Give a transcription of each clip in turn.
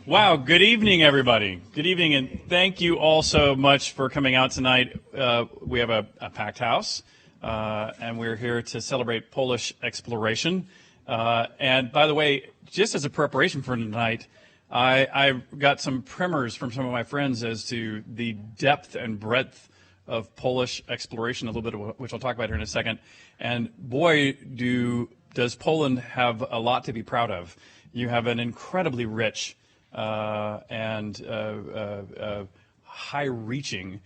Wow, good evening, everybody. Good evening, and thank you all so much for coming out tonight. We have a packed house, and we're here to celebrate Polish exploration. And by the way, just as a preparation for tonight, I got some primers from some of my friends as to the depth and breadth of Polish exploration, a little bit of which I'll talk about here in a second. And boy, does Poland have a lot to be proud of. You have an incredibly rich and high-reaching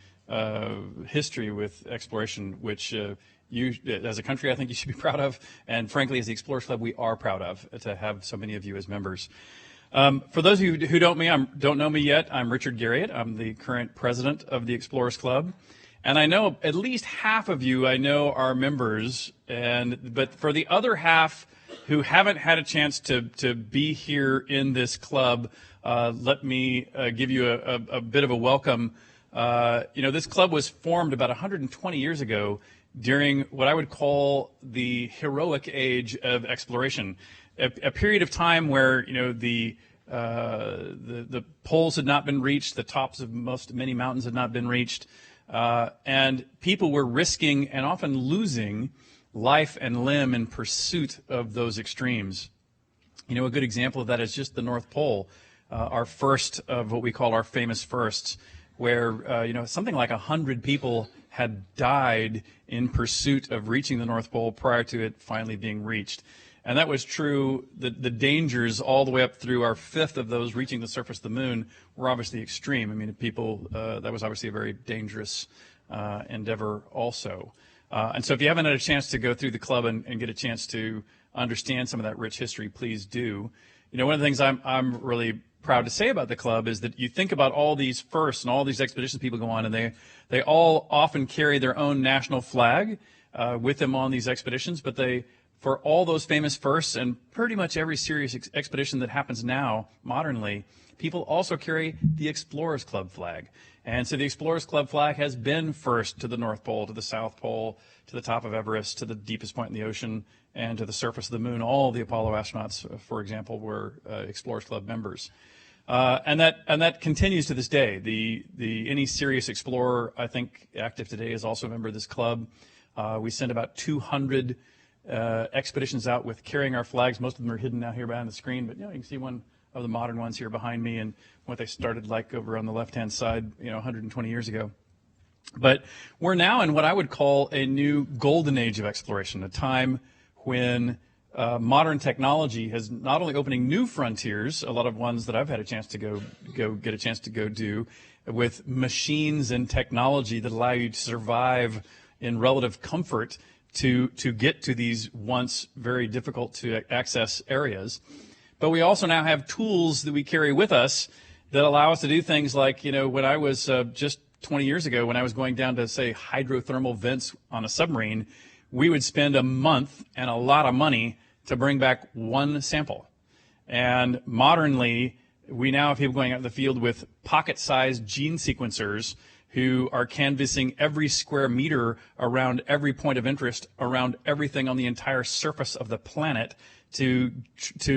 history with exploration, which you, as a country, I think you should be proud of. And frankly, as the Explorers Club, we are proud of to have so many of you as members. For those of you who don't know me yet, I'm Richard Garriott. I'm the current president of the Explorers Club. And I know at least half of you I know are members, but for the other half who haven't had a chance to be here in this club, let me give you a bit of a welcome. This club was formed about 120 years ago during what I would call the heroic age of exploration, a period of time where the poles had not been reached, the tops of many mountains had not been reached, and people were risking and often losing life and limb in pursuit of those extremes. A good example of that is just the North Pole, our first of what we call our famous firsts, where something like 100 people had died in pursuit of reaching the North Pole prior to it finally being reached. And that was true. The dangers all the way up through our fifth of those reaching the surface of the moon were obviously extreme. I mean, that was obviously a very dangerous endeavor also. And so if you haven't had a chance to go through the club and get a chance to understand some of that rich history, please do. One of the things I'm really proud to say about the club is that you think about all these firsts and all these expeditions people go on, and they all often carry their own national flag with them on these expeditions, but for all those famous firsts and pretty much every serious expedition that happens now modernly, people also carry the Explorers Club flag. And so the Explorers Club flag has been first to the North Pole, to the South Pole, to the top of Everest, to the deepest point in the ocean, and to the surface of the moon. All the Apollo astronauts, for example, were Explorers Club members. And that continues to this day. Any serious explorer, I think, active today is also a member of this club. We send about 200 expeditions out with carrying our flags. Most of them are hidden out here behind the screen, but you can see one of the modern ones here behind me and what they started like over on the left-hand side, 120 years ago. But we're now in what I would call a new golden age of exploration, a time when modern technology has not only opening new frontiers, a lot of ones that I've had a chance to get a chance to go do, with machines and technology that allow you to survive in relative comfort to get to these once very difficult to access areas. But we also now have tools that we carry with us that allow us to do things like, when I was just 20 years ago, when I was going down to, say, hydrothermal vents on a submarine, we would spend a month and a lot of money to bring back one sample. And modernly, we now have people going out in the field with pocket-sized gene sequencers who are canvassing every square meter around every point of interest, around everything on the entire surface of the planet to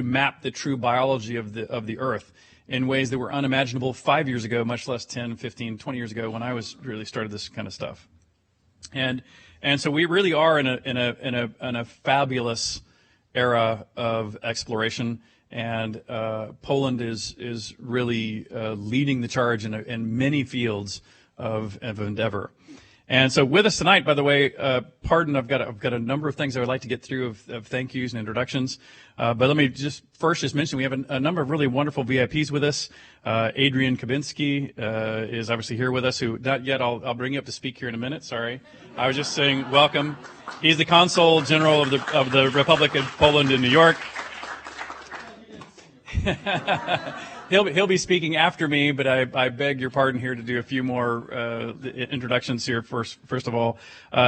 map the true biology of the Earth in ways that were unimaginable 5 years ago, much less 10, 15, 20 years ago when I was really started this kind of stuff. And so we really are in a fabulous era of exploration, and Poland is really leading the charge in many fields of endeavor. And so with us tonight, by the way, pardon, I've got a number of things I would like to get through of thank yous and introductions. But let me just mention we have a number of really wonderful VIPs with us. Adrian Kubicki is obviously here with us. Who not yet? I'll bring you up to speak here in a minute. Sorry, I was just saying welcome. He's the Consul General of the Republic of Poland in New York. He'll be speaking after me, but I beg your pardon here to do a few more introductions here. First of all,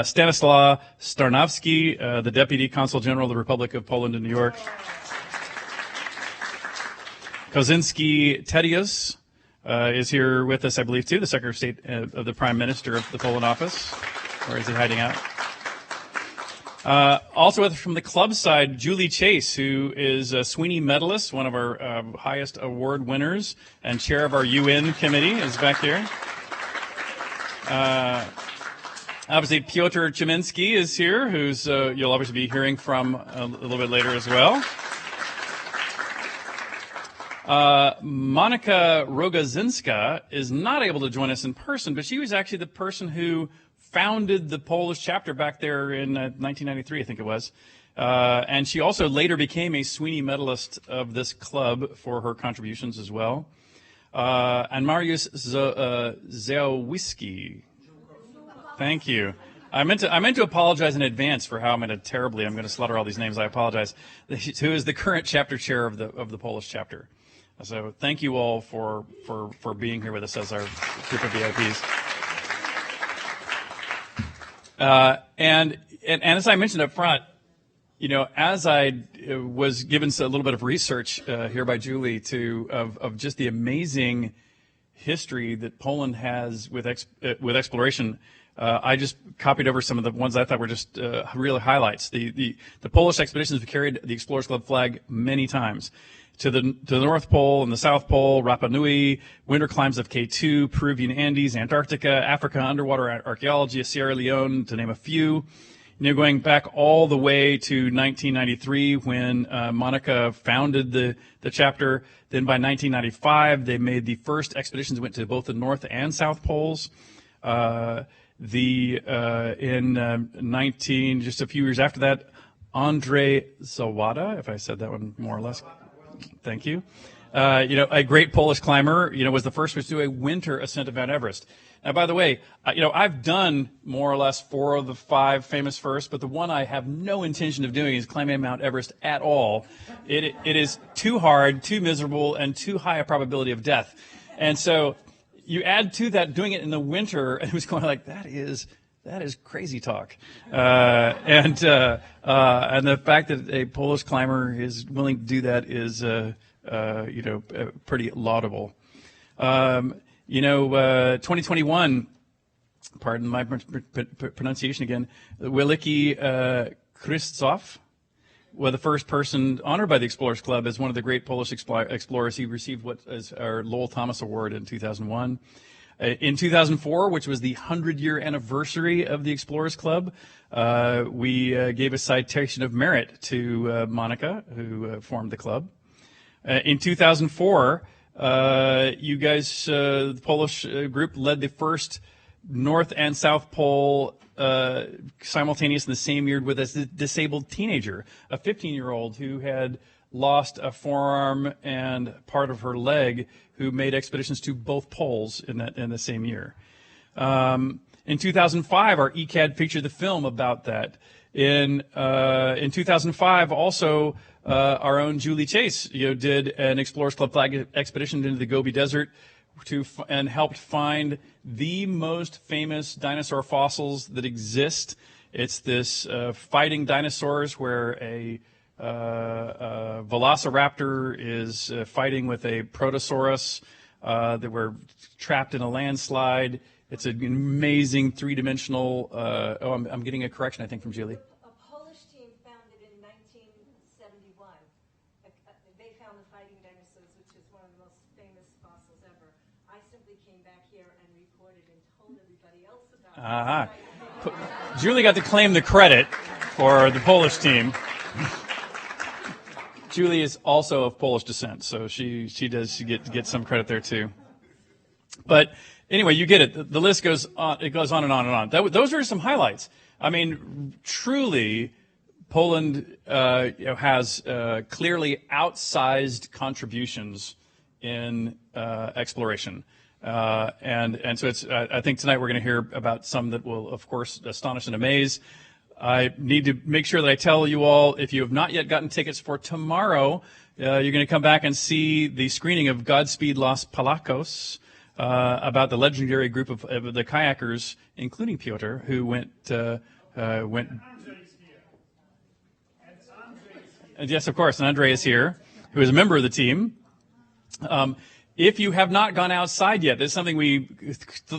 Stanislaw Starnowski, the Deputy Consul General of the Republic of Poland in New York. Kozinski Tedious is here with us, I believe, too, the Secretary of State of the Prime Minister of the Poland office. Or is he hiding out? Also with us from the club side, Julie Chase, who is a Sweeney medalist, one of our highest award winners, and chair of our UN committee, is back here. Obviously, Piotr Chiminski is here, who's you'll obviously be hearing from a little bit later as well. Monika Rogazinska is not able to join us in person, but she was actually the person who founded the Polish chapter back there in 1993, I think it was. And she also later became a Sweeney medalist of this club for her contributions as well. And Mariusz Zaowiski. Thank you. I meant to apologize in advance for how I'm going to slaughter all these names. I apologize. Who is the current chapter chair of the Polish chapter? So thank you all for being here with us as our group of VIPs. And as I mentioned up front, as I was given a little bit of research here by Julie of just the amazing history that Poland has with exploration. I just copied over some of the ones I thought were just real highlights. The Polish expeditions have carried the Explorers Club flag many times to the North Pole and the South Pole, Rapa Nui, winter climbs of K2, Peruvian Andes, Antarctica, Africa, underwater archaeology, Sierra Leone, to name a few. Going back all the way to 1993 when Monika founded the chapter. Then by 1995, they made the first expeditions that went to both the North and South Poles. Just a few years after that, Andrzej Zawada, if I said that one more or less, thank you. A great Polish climber, was the first to do a winter ascent of Mount Everest. Now, by the way, I've done more or less 4 of the 5 famous firsts, but the one I have no intention of doing is climbing Mount Everest at all. It is too hard, too miserable, and too high a probability of death. And so you add to that doing it in the winter, and it was going like, that is crazy talk. And the fact that a Polish climber is willing to do that is, pretty laudable. 2021, pardon my pronunciation again, Wielki Krzysztof was the first person honored by the Explorers Club as one of the great Polish explorers. He received what is our Lowell Thomas Award in 2001. In 2004, which was the 100-year anniversary of the Explorers Club, we gave a citation of merit to Monika, who formed the club. In 2004, you guys, the Polish group, led the first North and South Pole simultaneous in the same year with a disabled teenager, a 15-year-old who had lost a forearm and part of her leg, who made expeditions to both poles in the same year. In 2005, our ECAD featured the film about that. In 2005, also our own Julie Chase, did an Explorers Club flag expedition into the Gobi Desert and helped find the most famous dinosaur fossils that exist. It's this fighting dinosaurs where a velociraptor is fighting with a protosaurus that were trapped in a landslide. It's an amazing three-dimensional. I'm getting a correction, I think, from Julie. A Polish team founded in 1971. They found the fighting dinosaurs, which is one of the most famous fossils ever. I simply came back here and reported and told everybody else about it. Julie got to claim the credit for the Polish team. Julie is also of Polish descent, so she does get some credit there too. But anyway, you get it. The list goes on. It goes on and on and on. Those are some highlights. I mean, truly, Poland has clearly outsized contributions in exploration, and so it's. I think tonight we're going to hear about some that will, of course, astonish and amaze. I need to make sure that I tell you all, if you have not yet gotten tickets for tomorrow, you're going to come back and see the screening of Godspeed Los Palacos, about the legendary group of the kayakers, including Piotr, who went. Yes, of course, and Andrzej is here, who is a member of the team. If you have not gone outside yet, there's something we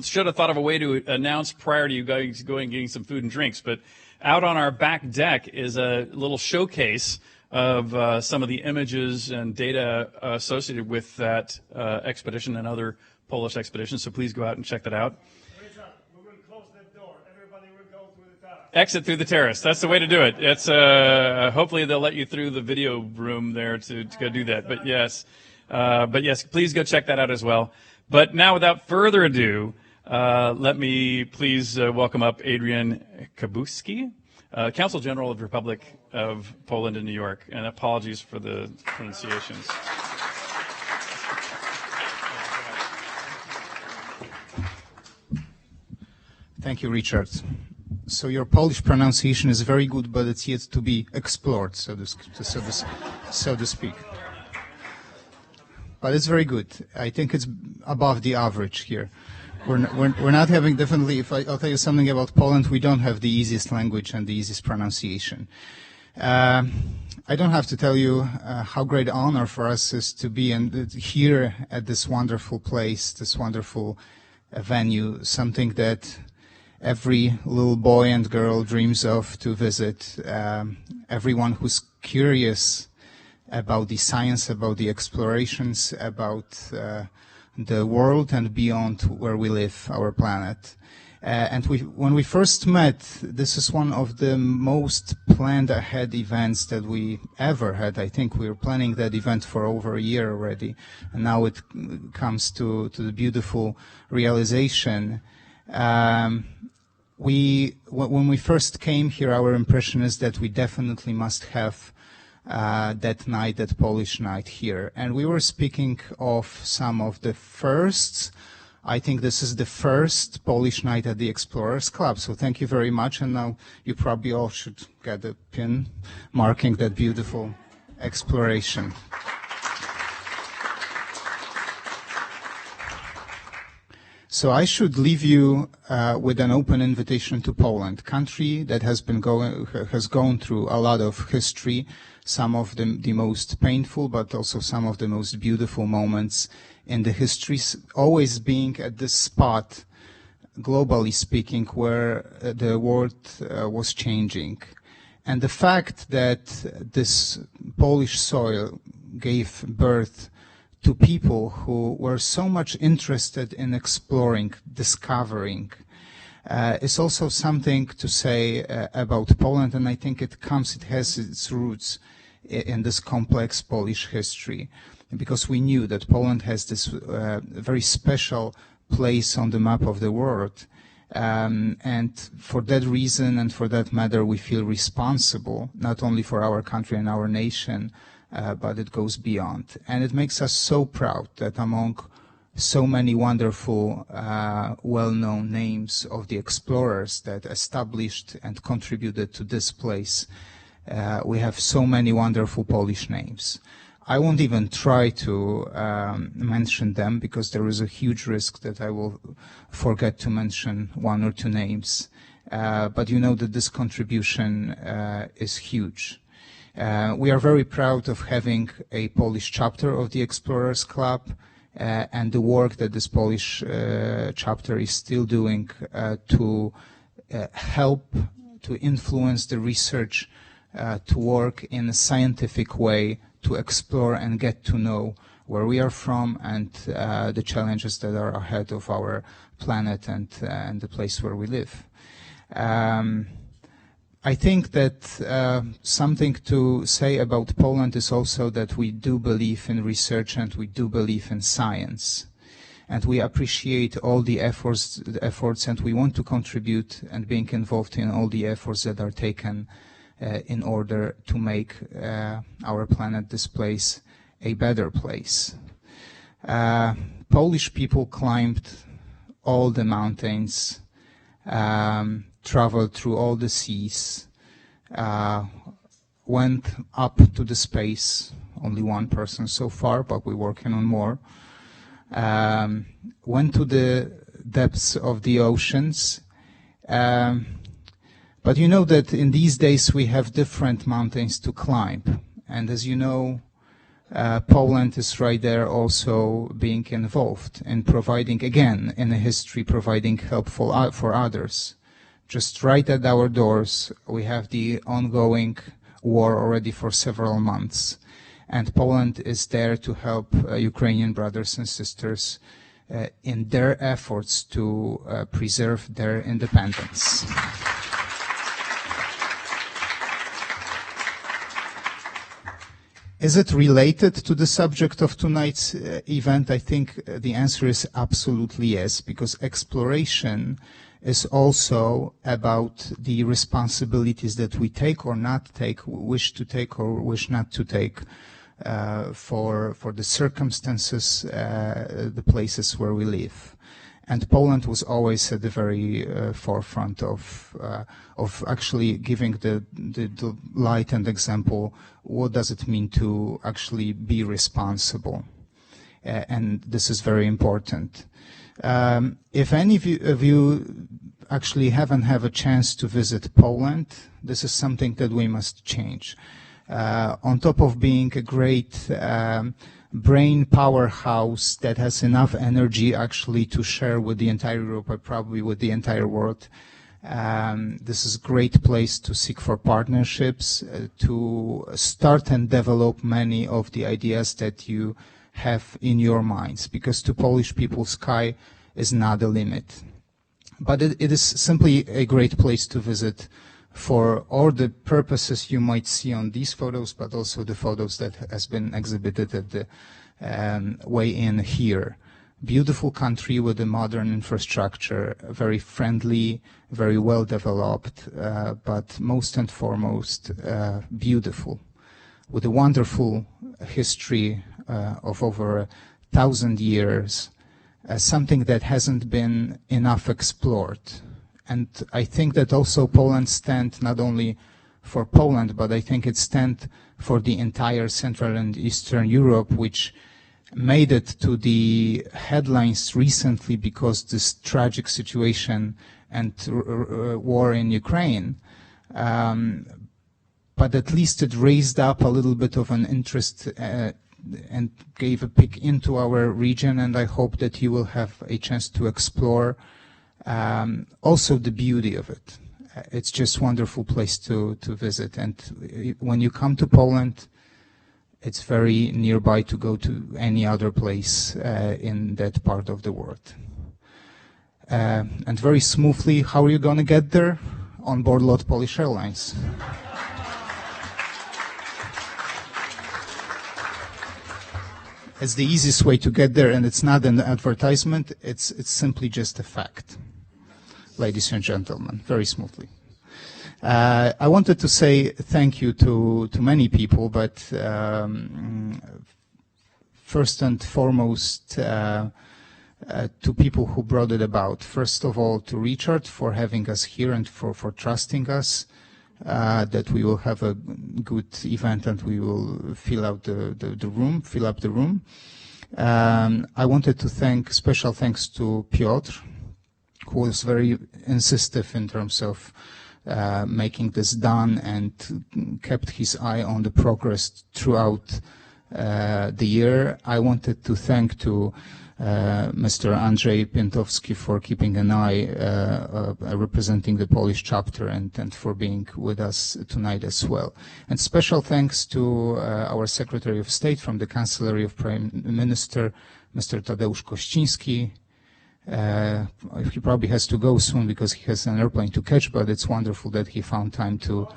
should have thought of a way to announce prior to you going and getting some food and drinks. But Out on our back deck is a little showcase of some of the images and data associated with that expedition and other Polish expeditions. So please go out and check that out. Richard, we will close that door. Everybody will go through the terrace. Exit through the terrace. That's the way to do it. It's hopefully they'll let you through the video room there to go do that. But yes, please go check that out as well. But now, without further ado, let me please welcome up Adrian Kubicki, Consul General of the Republic of Poland in New York. And apologies for the pronunciations. Thank you, Richard. So your Polish pronunciation is very good, but it's yet to be explored, so to speak. But it's very good. I think it's above the average here. We're not having, definitely, I'll tell you something about Poland, we don't have the easiest language and the easiest pronunciation. I don't have to tell you how great honor for us is to be here at this wonderful place, this wonderful venue, something that every little boy and girl dreams of to visit. Everyone who's curious about the science, about the explorations, about the world and beyond where we live, our planet. When we first met, this is one of the most planned ahead events that we ever had. I think we were planning that event for over a year already, and now it comes to the beautiful realization. When we first came here, our impression is that we definitely must have that night, that Polish night here. And we were speaking of some of the firsts. I think this is the first Polish night at the Explorers Club. So thank you very much. And now you probably all should get a pin marking that beautiful exploration. So I should leave you with an open invitation to Poland, country that has gone through a lot of history, some of the most painful, but also some of the most beautiful moments in the history, always being at this spot, globally speaking, where the world was changing. And the fact that this Polish soil gave birth to people who were so much interested in exploring, discovering, is also something to say about Poland, and I think it has its roots in this complex Polish history, because we knew that Poland has this very special place on the map of the world, and for that reason and for that matter, we feel responsible not only for our country and our nation, but it goes beyond. And it makes us so proud that among so many wonderful, well-known names of the explorers that established and contributed to this place, we have so many wonderful Polish names. I won't even try to mention them, because there is a huge risk that I will forget to mention one or two names. But you know that this contribution is huge. We are very proud of having a Polish chapter of the Explorers Club, and the work that this Polish chapter is still doing to help, to influence the research, to work in a scientific way, to explore and get to know where we are from and the challenges that are ahead of our planet and the place where we live. I think that something to say about Poland is also that we do believe in research and we do believe in science. And we appreciate all the efforts and we want to contribute and being involved in all the efforts that are taken in order to make our planet, this place, a better place. Polish people climbed all the mountains, traveled through all the seas, went up to the space, only one person so far, but we're working on more, went to the depths of the oceans, but you know that in these days we have different mountains to climb, and as you know, Poland is right there also being involved in providing, again, in the history, providing help for others. just right at our doors. We have the ongoing war already for several months, and Poland is there to help Ukrainian brothers and sisters in their efforts to preserve their independence. Is it related to the subject of tonight's event? I think the answer is absolutely yes, because exploration is also about the responsibilities that we take or not take, wish to take or wish not to take, for the circumstances, the places where we live. And Poland was always at the very forefront of actually giving the light and example. What does it mean to actually be responsible? And this is very important. If any of you actually haven't had a chance to visit Poland, this is something that we must change. On top of being a great brain powerhouse that has enough energy actually to share with the entire Europe, or probably with the entire world, this is a great place to seek for partnerships, to start and develop many of the ideas that you have in your minds, because to Polish people, sky is not a limit. But it is simply a great place to visit for all the purposes you might see on these photos, but also the photos that has been exhibited at the way in here. Beautiful country with a modern infrastructure, very friendly, very well developed, but most and foremost beautiful, with a wonderful history of over 1,000 years, something that hasn't been enough explored. And I think that also Poland stands not only for Poland, but I think it stands for the entire Central and Eastern Europe, which made it to the headlines recently because this tragic situation and war in Ukraine. But at least it raised up a little bit of an interest and gave a peek into our region, and I hope that you will have a chance to explore also the beauty of it. It's just a wonderful place to visit, and when you come to Poland, it's very nearby to go to any other place in that part of the world. And very smoothly, how are you going to get there? On board LOT Polish Airlines. It's the easiest way to get there, and it's not an advertisement, it's simply just a fact. Ladies and gentlemen, very smoothly. I wanted to say thank you to many people, but first and foremost to people who brought it about. First of all, to Richard for having us here and for trusting us that we will have a good event and we will fill up the room. I wanted to thank, special thanks to Piotr, who was very insistent in terms of making this done and kept his eye on the progress throughout the year. I wanted to thank to Mr. Andrzej Pietowski for keeping an eye, representing the Polish chapter, and for being with us tonight as well. And special thanks to our Secretary of State from the Chancellery of Prime Minister, Mr. Tadeusz Kościński. He probably has to go soon because he has an airplane to catch, but it's wonderful that he found time to...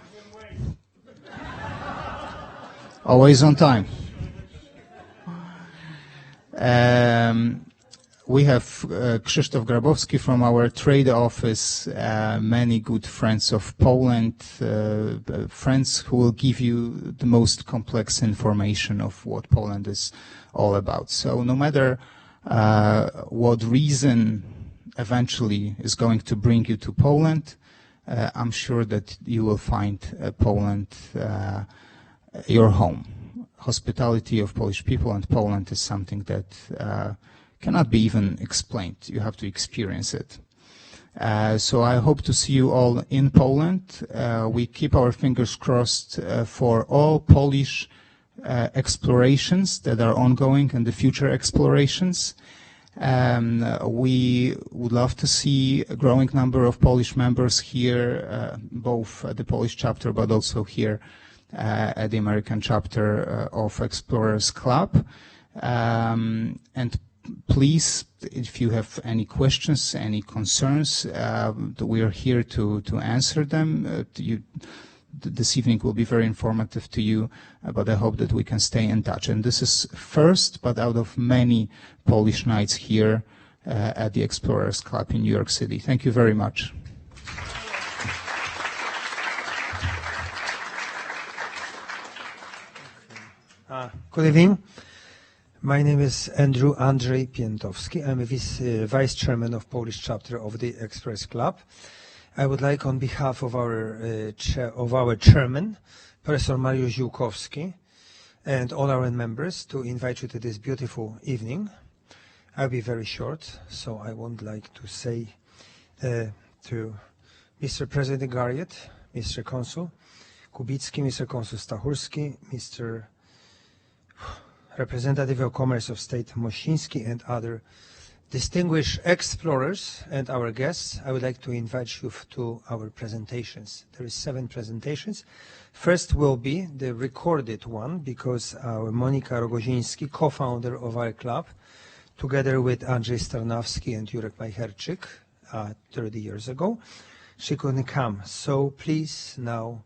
Always on time. We have Krzysztof Grabowski from our trade office, many good friends of Poland, friends who will give you the most complex information of what Poland is all about. So no matter what reason eventually is going to bring you to Poland, I'm sure that you will find Poland your home. Hospitality of Polish people and Poland is something that cannot be even explained. You have to experience it. So I hope to see you all in Poland. We keep our fingers crossed for all Polish explorations that are ongoing and the future explorations. We would love to see a growing number of Polish members here, both at the Polish chapter, but also here at the American chapter of Explorers Club. And please, if you have any questions, any concerns, we are here to answer them. This evening will be very informative to you, but I hope that we can stay in touch. And this is first, but out of many Polish nights here at the Explorers Club in New York City. Thank you very much. Good evening. My name is Andrzej Pietowski. I'm a Vice Chairman of Polish chapter of the Express Club. I would like, on behalf of our chairman, Professor Mariusz Ziółkowski, and all our members, to invite you to this beautiful evening. I'll be very short, so I would like to say to Mr. President Garriott, Mr. Consul Kubicki, Mr. Consul Stachurski, Mr. Representative of Commerce of State Mosiński, and other distinguished explorers and our guests, I would like to invite you to our presentations. There is 7 presentations. First will be the recorded one, because our Monika Rogoziński, co-founder of our club, together with Andrzej Starnowski and Jurek Majcherczyk 30 years ago, she couldn't come. So please now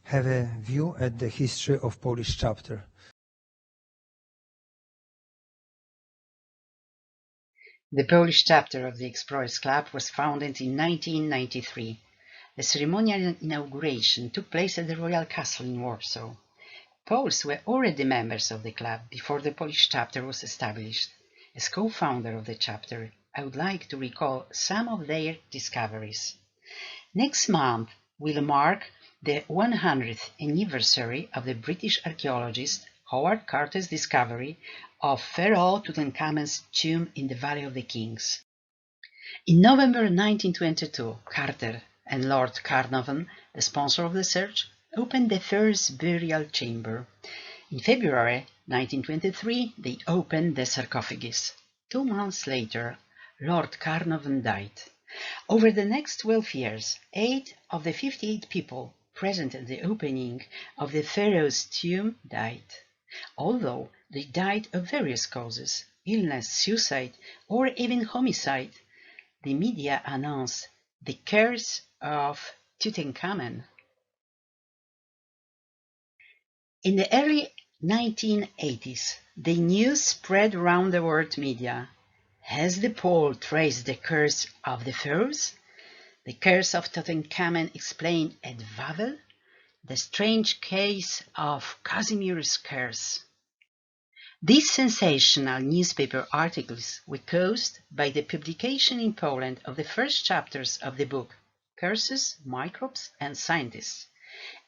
have a view at the history of Polish chapter. The Polish chapter of the Explorers Club was founded in 1993. The ceremonial inauguration took place at the Royal Castle in Warsaw. Poles were already members of the club before the Polish chapter was established. As co-founder of the chapter, I would like to recall some of their discoveries. Next month will mark the 100th anniversary of the British archaeologist Howard Carter's discovery of Pharaoh Tutankhamun's tomb in the Valley of the Kings. In November 1922, Carter and Lord Carnarvon, the sponsor of the search, opened the first burial chamber. In February 1923, they opened the sarcophagus. 2 months later, Lord Carnarvon died. Over the next 12 years, 8 of the 58 people present at the opening of the pharaoh's tomb died. Although they died of various causes, illness, suicide, or even homicide, the media announced the curse of Tutankhamun. In the early 1980s, the news spread around the world media. Has the Pole traced the curse of the pharaohs? The curse of Tutankhamun explained at Wawel? The strange case of Casimir's curse. These sensational newspaper articles were caused by the publication in Poland of the first chapters of the book Curses, Microbes and Scientists.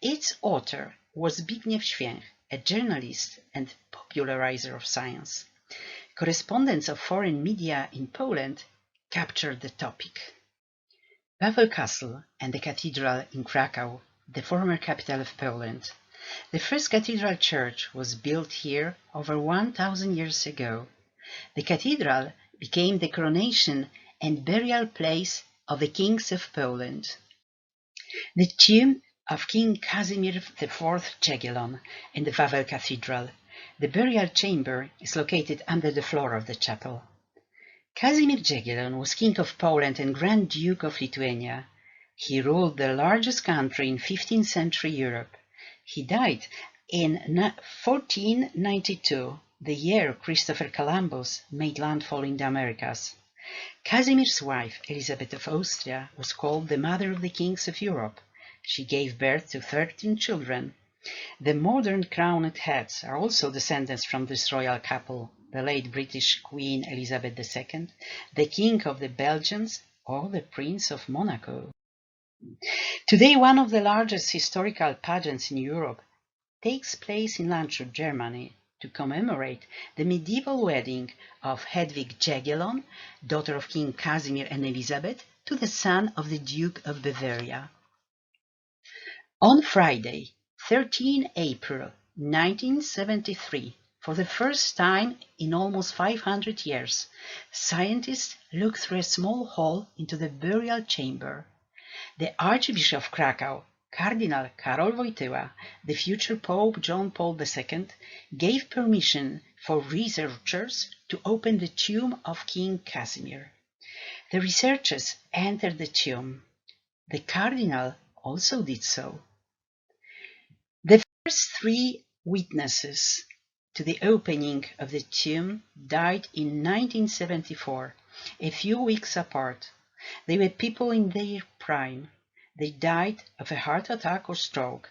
Its author was Zbigniew Święch, a journalist and popularizer of science. Correspondents of foreign media in Poland captured the topic. Wawel Castle and the cathedral in Krakow, the former capital of Poland. The first cathedral church was built here over 1,000 years ago. The cathedral became the coronation and burial place of the kings of Poland. The tomb of King Casimir IV Jagiellon in the Wawel Cathedral. The burial chamber is located under the floor of the chapel. Casimir Jagiellon was King of Poland and Grand Duke of Lithuania. He ruled the largest country in 15th century Europe. He died in 1492, the year Christopher Columbus made landfall in the Americas. Casimir's wife, Elizabeth of Austria, was called the Mother of the Kings of Europe. She gave birth to 13 children. The modern crowned heads are also descendants from this royal couple, the late British Queen Elizabeth II, the King of the Belgians, or the Prince of Monaco. Today, one of the largest historical pageants in Europe takes place in Landshut, Germany, to commemorate the medieval wedding of Hedwig Jagiellon, daughter of King Casimir and Elizabeth, to the son of the Duke of Bavaria. On Friday, 13 April 1973, For the first time in almost 500 years, scientists looked through a small hole into the burial chamber. The Archbishop of Krakow, Cardinal Karol Wojtyła, the future Pope John Paul II, gave permission for researchers to open the tomb of King Casimir. The researchers entered the tomb. The Cardinal also did so. The first three witnesses to the opening of the tomb died in 1974, a few weeks apart. They were people in their prime. They died of a heart attack or stroke.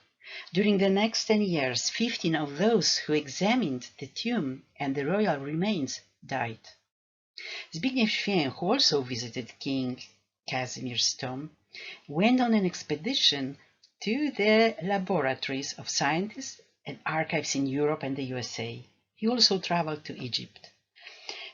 During the next 10 years, 15 of those who examined the tomb and the royal remains died. Zbigniew Święch, who also visited King Casimir's tomb, went on an expedition to the laboratories of scientists and archives in Europe and the USA. He also traveled to Egypt.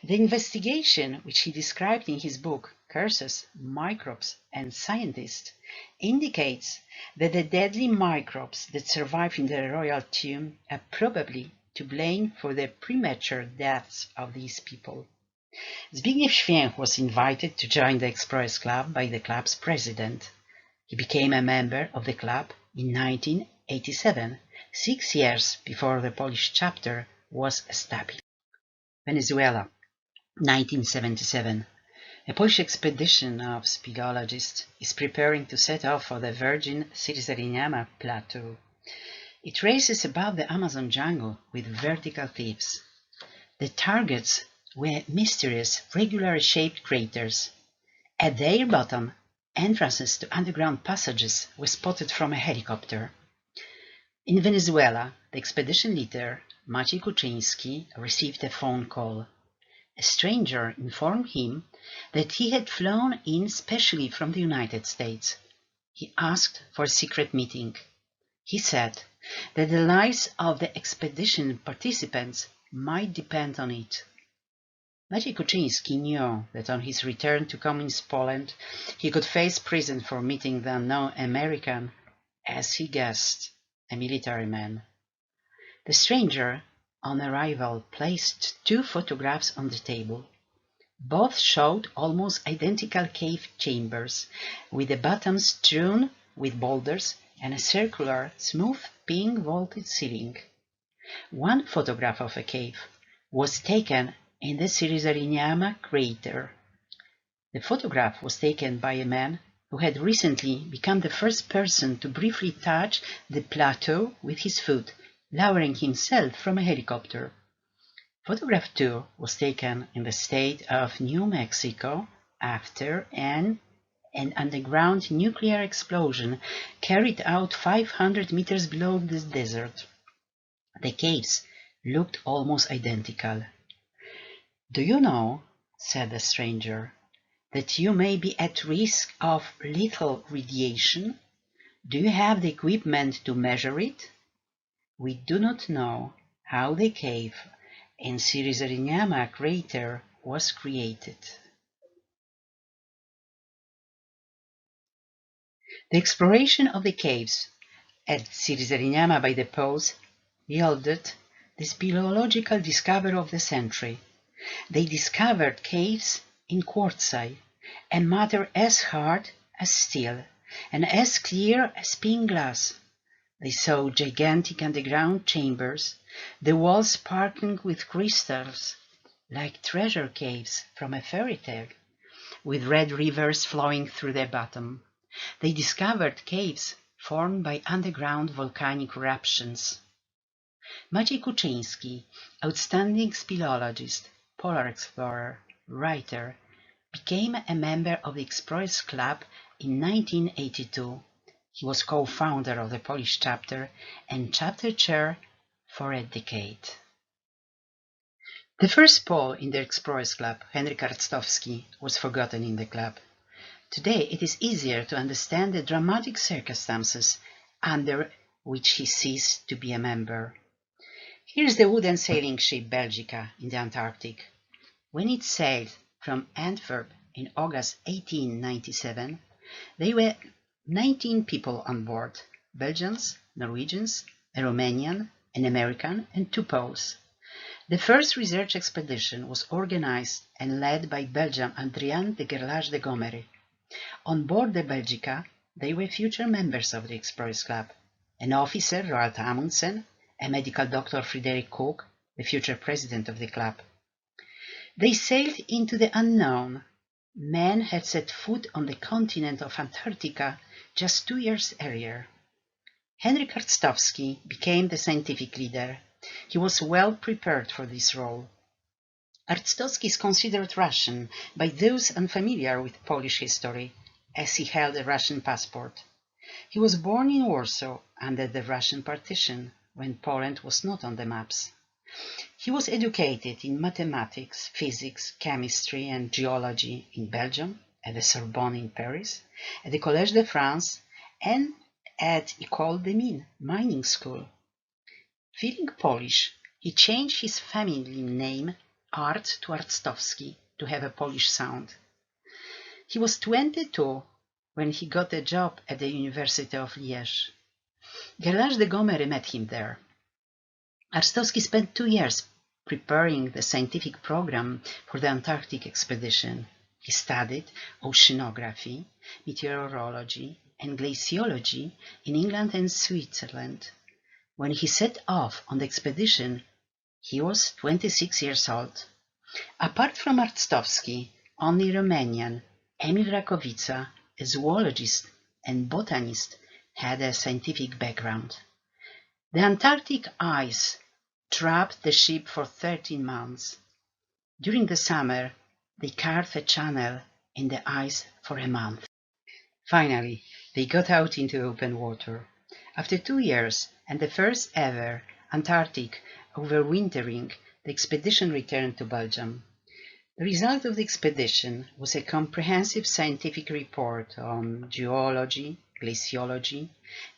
The investigation, which he described in his book Curses, Microbes and Scientists, indicates that the deadly microbes that survive in the royal tomb are probably to blame for the premature deaths of these people. Zbigniew Święch was invited to join the Explorers Club by the club's president. He became a member of the club in 1987, 6 years before the Polish chapter was established. Venezuela, 1977. A Polish expedition of speleologists is preparing to set off for the Virgin Sirzaryama Plateau. It races above the Amazon jungle with vertical cliffs. The targets were mysterious, regularly shaped craters. At their bottom, entrances to underground passages were spotted from a helicopter. In Venezuela, the expedition leader, Maciej Kuczyński, received a phone call. A stranger informed him that he had flown in specially from the United States. He asked for a secret meeting. He said that the lives of the expedition participants might depend on it. Maciej Kuczyński knew that on his return to Communist Poland, he could face prison for meeting the unknown American, as he guessed, a military man. The stranger, on arrival, placed 2 photographs on the table. Both showed almost identical cave chambers, with the bottoms strewn with boulders and a circular, smooth, pink vaulted ceiling. One photograph of a cave was taken in the Sirzaryama crater. The photograph was taken by a man who had recently become the first person to briefly touch the plateau with his foot, lowering himself from a helicopter. Photograph 2 was taken in the state of New Mexico after an underground nuclear explosion carried out 500 meters below the desert. The caves looked almost identical. "Do you know," said the stranger, "that you may be at risk of lethal radiation? Do you have the equipment to measure it?" We do not know how the cave in Sirzaryama crater was created. The exploration of the caves at Sirzaryama by the Poles yielded the speleological discovery of the century. They discovered caves in quartzite, a matter as hard as steel and as clear as pink glass. They saw gigantic underground chambers, the walls sparkling with crystals, like treasure caves from a fairy tale, with red rivers flowing through their bottom. They discovered caves formed by underground volcanic eruptions. Maciej Kuczyński, outstanding speleologist, polar explorer, writer, became a member of the Explorers Club in 1982. He was co-founder of the Polish chapter and chapter chair for a decade. The first Pole in the Explorers Club, Henryk Arctowski, was forgotten in the club. Today it is easier to understand the dramatic circumstances under which he ceased to be a member. Here is the wooden sailing ship Belgica in the Antarctic. When it sailed from Antwerp in August 1897, there were 19 people on board, Belgians, Norwegians, a Romanian, an American, and 2 Poles. The first research expedition was organized and led by Belgian Adrian de Gerlache de Gomery. On board the Belgica, they were future members of the Explorers Club, an officer, Roald Amundsen, a medical doctor, Frederick Cook, the future president of the club. They sailed into the unknown. Man had set foot on the continent of Antarctica just 2 years earlier. Henryk Arctowski became the scientific leader. He was well prepared for this role. Arctowski is considered Russian by those unfamiliar with Polish history, as he held a Russian passport. He was born in Warsaw under the Russian partition, when Poland was not on the maps. He was educated in mathematics, physics, chemistry and geology in Belgium, at the Sorbonne in Paris, at the Collège de France, and at École des Mines, mining school. Feeling Polish, he changed his family name Art to Arctowski to have a Polish sound. He was 22 when he got a job at the University of Liège. Gerlache de Gomery met him there. Arctowski spent 2 years preparing the scientific program for the Antarctic expedition. He studied oceanography, meteorology, and glaciology in England and Switzerland. When he set off on the expedition, he was 26 years old. Apart from Arctowski, only Romanian Emil Rakovica, a zoologist and botanist, had a scientific background. The Antarctic ice trapped the ship for 13 months. During the summer, they carved a channel in the ice for a month. Finally, they got out into open water. After 2 years and the first ever Antarctic overwintering, the expedition returned to Belgium. The result of the expedition was a comprehensive scientific report on geology, glaciology,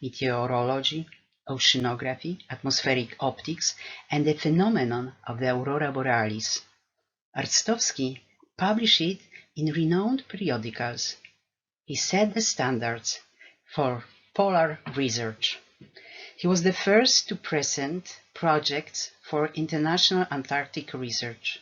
meteorology, oceanography, atmospheric optics, and the phenomenon of the aurora borealis. Arctowski published it in renowned periodicals. He set the standards for polar research. He was the first to present projects for international Antarctic research.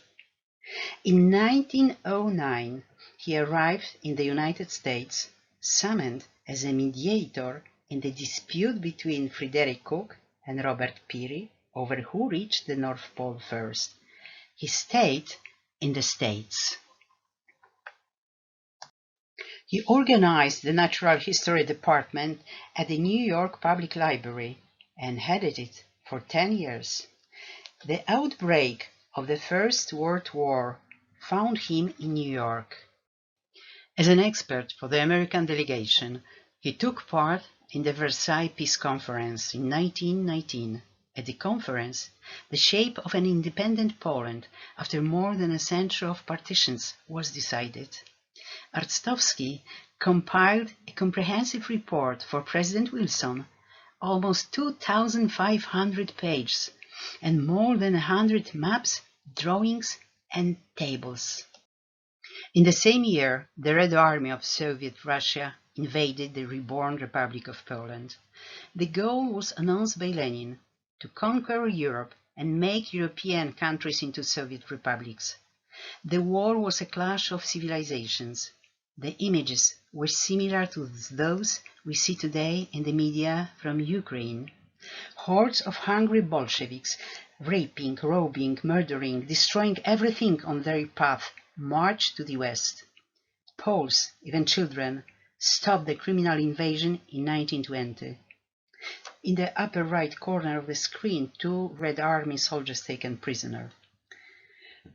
In 1909, he arrived in the United States, summoned as a mediator in the dispute between Frederick Cook and Robert Peary over who reached the North Pole first. He stayed in the States. He organized the Natural History Department at the New York Public Library and headed it for 10 years. The outbreak of the First World War found him in New York. As an expert for the American delegation, he took part in the Versailles Peace Conference in 1919. At the conference, the shape of an independent Poland after more than a century of partitions was decided. Arctowski compiled a comprehensive report for President Wilson, almost 2,500 pages, and more than 100 maps, drawings, and tables. In the same year, the Red Army of Soviet Russia invaded the reborn Republic of Poland. The goal was announced by Lenin: to conquer Europe and make European countries into Soviet republics. The war was a clash of civilizations. The images were similar to those we see today in the media from Ukraine. Hordes of hungry Bolsheviks, raping, robbing, murdering, destroying everything on their path, marched to the west. Poles, even children, stopped the criminal invasion in 1920. In the upper right corner of the screen, 2 Red Army soldiers taken prisoner.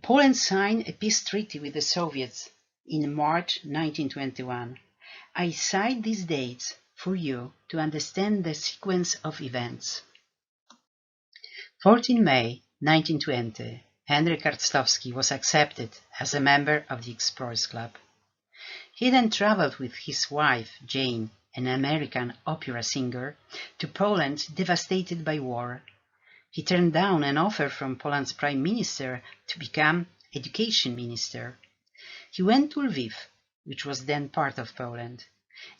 Poland signed a peace treaty with the Soviets in March 1921. I cite these dates for you to understand the sequence of events. 14 May 1920, Henryk Arctowski was accepted as a member of the Explorers Club. He then traveled with his wife, Jane, an American opera singer, to Poland devastated by war. He turned down an offer from Poland's Prime Minister to become Education Minister. He went to Lviv, which was then part of Poland.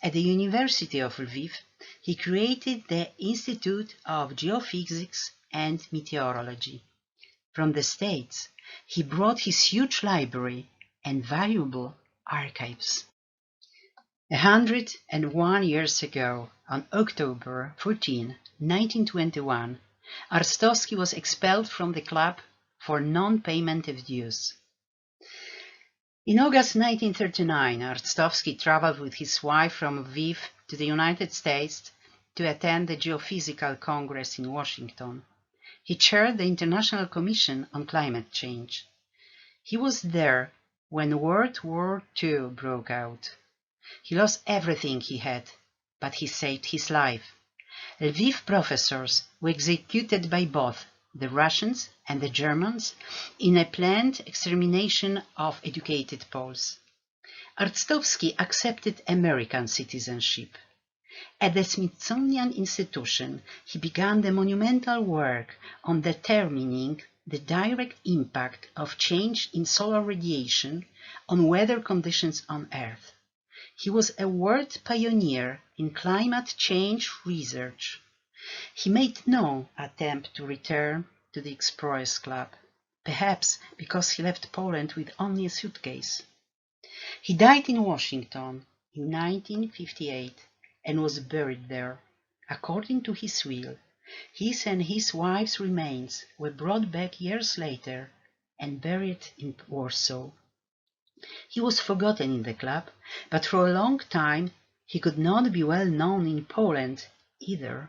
At the University of Lviv, he created the Institute of Geophysics and Meteorology. from the States, he brought his huge library and valuable archives. 101 years ago, on October 14, 1921, Arctowski was expelled from the club for non-payment of dues. In August 1939, Arctowski traveled with his wife from Lviv to the United States to attend the Geophysical Congress in Washington. He chaired the International Commission on Climate Change. He was there when World War II broke out. He lost everything he had, but he saved his life. Lviv professors were executed by both the Russians and the Germans in a planned extermination of educated Poles. Arctowski accepted American citizenship. At the Smithsonian Institution, he began the monumental work on determining the direct impact of change in solar radiation on weather conditions on Earth. He was a world pioneer in climate change research. He made no attempt to return to the Explorers Club, perhaps because he left Poland with only a suitcase. He died in Washington in 1958 and was buried there. According to his will, his and his wife's remains were brought back years later and buried in Warsaw. He was forgotten in the club, but for a long time he could not be well known in Poland either.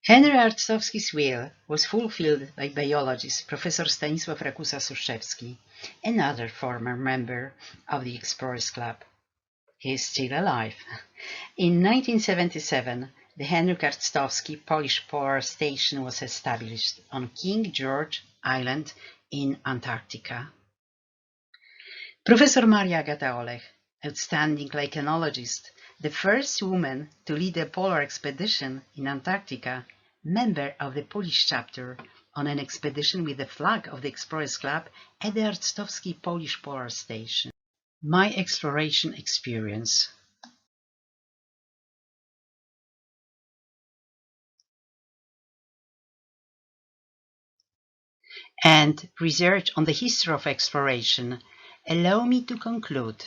Henry Arctowski's will was fulfilled by biologist Professor Stanisław Rakusa-Suszewski, another former member of the Explorers Club. He is still alive. In 1977, the Henryk Arctowski Polish Polar Station was established on King George Island in Antarctica. Professor Maria Agata Olech, outstanding lichenologist, the first woman to lead a polar expedition in Antarctica, member of the Polish chapter on an expedition with the flag of the Explorers Club at the Arctowski Polish Polar Station. My exploration experience. And research on the history of exploration allow me to conclude.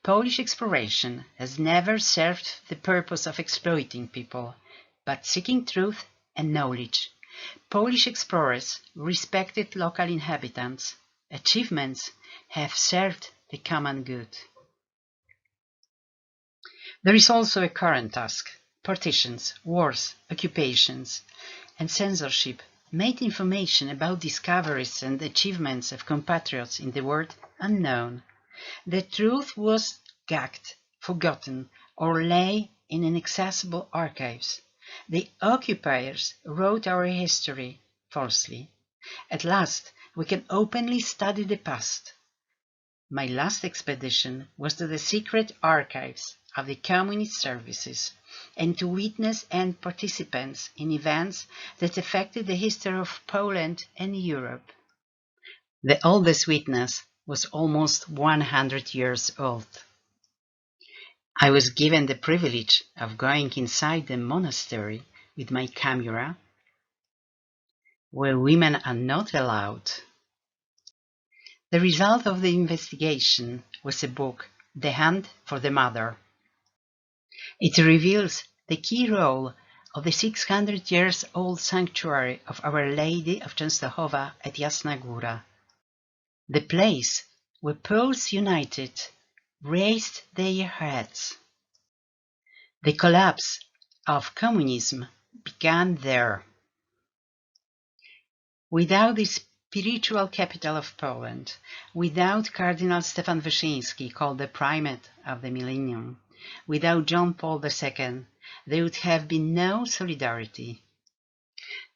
Polish exploration has never served the purpose of exploiting people, but seeking truth and knowledge. Polish explorers respected local inhabitants. Achievements have served the common good. There is also a current task. Partitions, wars, occupations, and censorship made information about discoveries and achievements of compatriots in the world unknown. The truth was gagged, forgotten, or lay in inaccessible archives. The occupiers wrote our history falsely. At last, we can openly study the past. My last expedition was to the secret archives of the communist services and to witness and participants in events that affected the history of Poland and Europe. The oldest witness was almost 100 years old. I was given the privilege of going inside the monastery with my camera, where women are not allowed. The result of the investigation was a book, The Hand for the Mother. It reveals the key role of the 600-year-old sanctuary of Our Lady of Częstochowa at Jasna Góra, the place where Poles united raised their heads. The collapse of communism began there. Without the spiritual capital of Poland, without Cardinal Stefan Wyszyński, called the primate of the millennium, without John Paul II, there would have been no solidarity.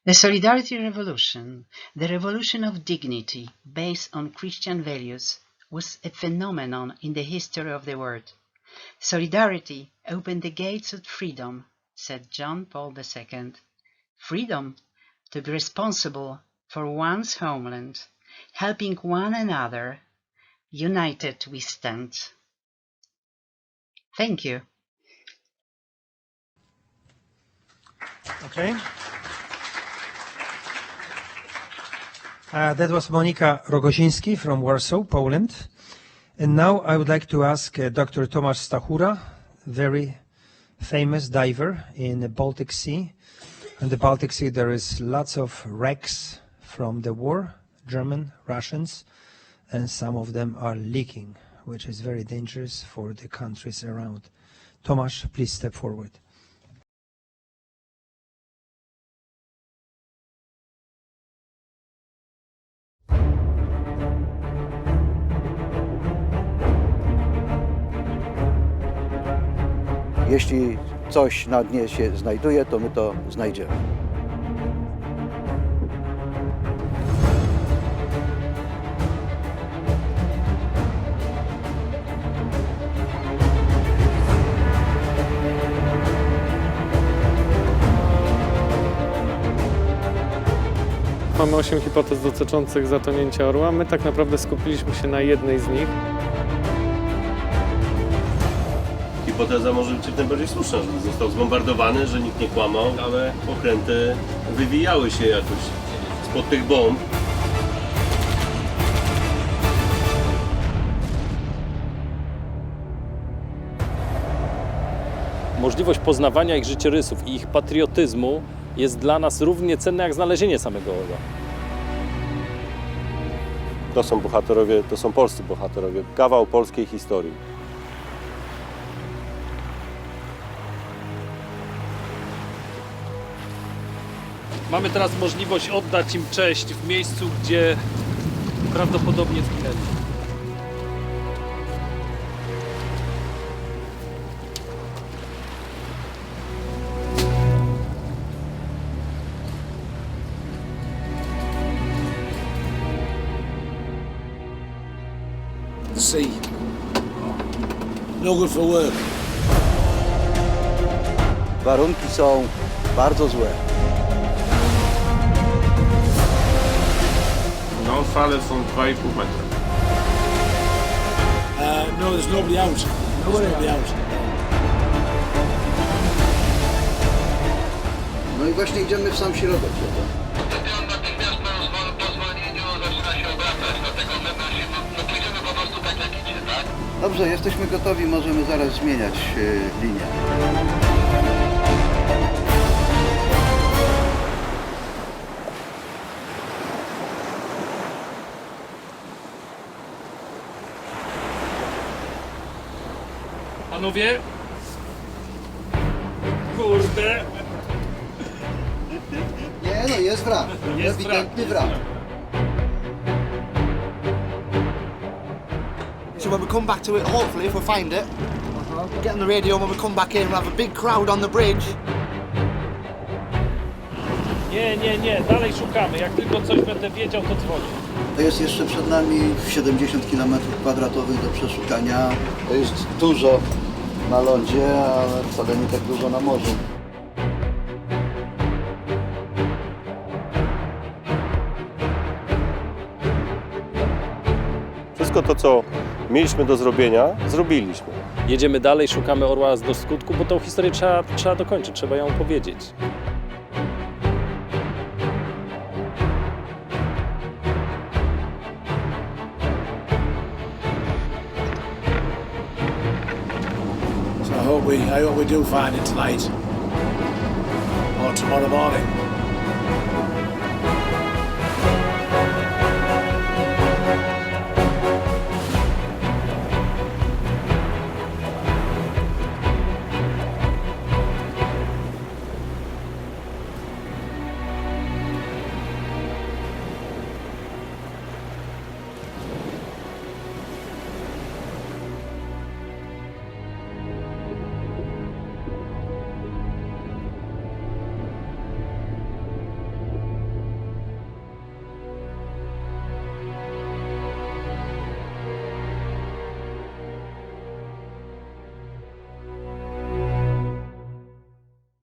The Solidarity Revolution, the revolution of dignity based on Christian values, was a phenomenon in the history of the world. Solidarity opened the gates of freedom, said John Paul II. Freedom to be responsible for one's homeland, helping one another. United we stand. Thank you. Okay. That was Monika Rogoziński from Warsaw, Poland. And now I would like to ask Dr. Tomasz Stachura, very famous diver in the Baltic Sea. In the Baltic Sea there is lots of wrecks from the war, German, Russians, and some of them are leaking, which is very dangerous for the countries around. Tomasz, please step forward. Jeśli coś na dnie się znajduje, to my to znajdziemy. Mamy 8 hipotez dotyczących zatonięcia orła. My tak naprawdę skupiliśmy się na jednej z nich. Hipoteza może być jak najbardziej słuszna, że został zbombardowany, że nikt nie kłamał, ale okręty wywijały się jakoś spod tych bomb. Możliwość poznawania ich życiorysów i ich patriotyzmu jest dla nas równie cenna jak znalezienie samego orła. To są bohaterowie, to są polscy bohaterowie, kawał polskiej historii. Mamy teraz możliwość oddać im cześć w miejscu, gdzie prawdopodobnie zginęli. The sea. No good for work. Warunki są bardzo złe. No, fale są 2,5 metra. No, there's nobody out. Nobody out. No i właśnie idziemy w sam środek. Dobrze, jesteśmy gotowi, możemy zaraz zmieniać linię. Panowie? Kurde! Nie no, jest wrak. Jest Ewidentny wrak. So when we come back to it, hopefully, if we find it, get on the radio when we come back in, we'll have a big crowd on the bridge. Nie, dalej szukamy. Jak tylko coś będę wiedział, to dzwonię. To jest jeszcze przed nami 70 km² do przeszukania. To jest dużo na lądzie, ale wcale nie tak dużo na morzu. Wszystko to, co mieliśmy do zrobienia, zrobiliśmy. Jedziemy dalej, szukamy orła do skutku, bo tą historię trzeba dokończyć, trzeba ją opowiedzieć. So I hope we do find it tonight or tomorrow morning.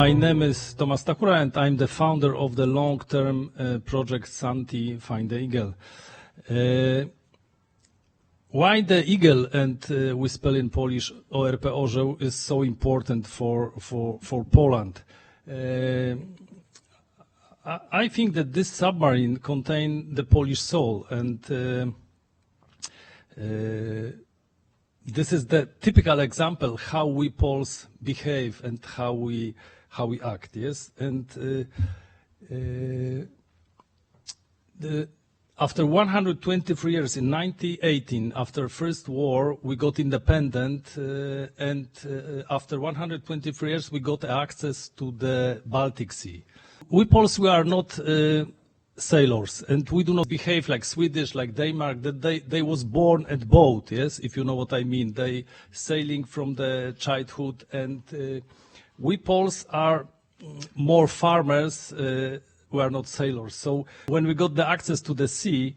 My name is Tomasz Stachura and I'm the founder of the long-term project Santi Find the Eagle. why the eagle, and we spell in Polish ORP Orzeł, is so important for Poland. I think that this submarine contains the Polish soul, and this is the typical example how we Poles behave and how we act. Yes, and after 123 years, in 1918, after First War, we got independent, and after 123 years, we got access to the Baltic Sea. We Poles, we are not sailors, and we do not behave like Swedish, like Denmark, that they was born at boat, yes, if you know what I mean. They sailing from the childhood, and we Poles are more farmers, we are not sailors. So when we got the access to the sea,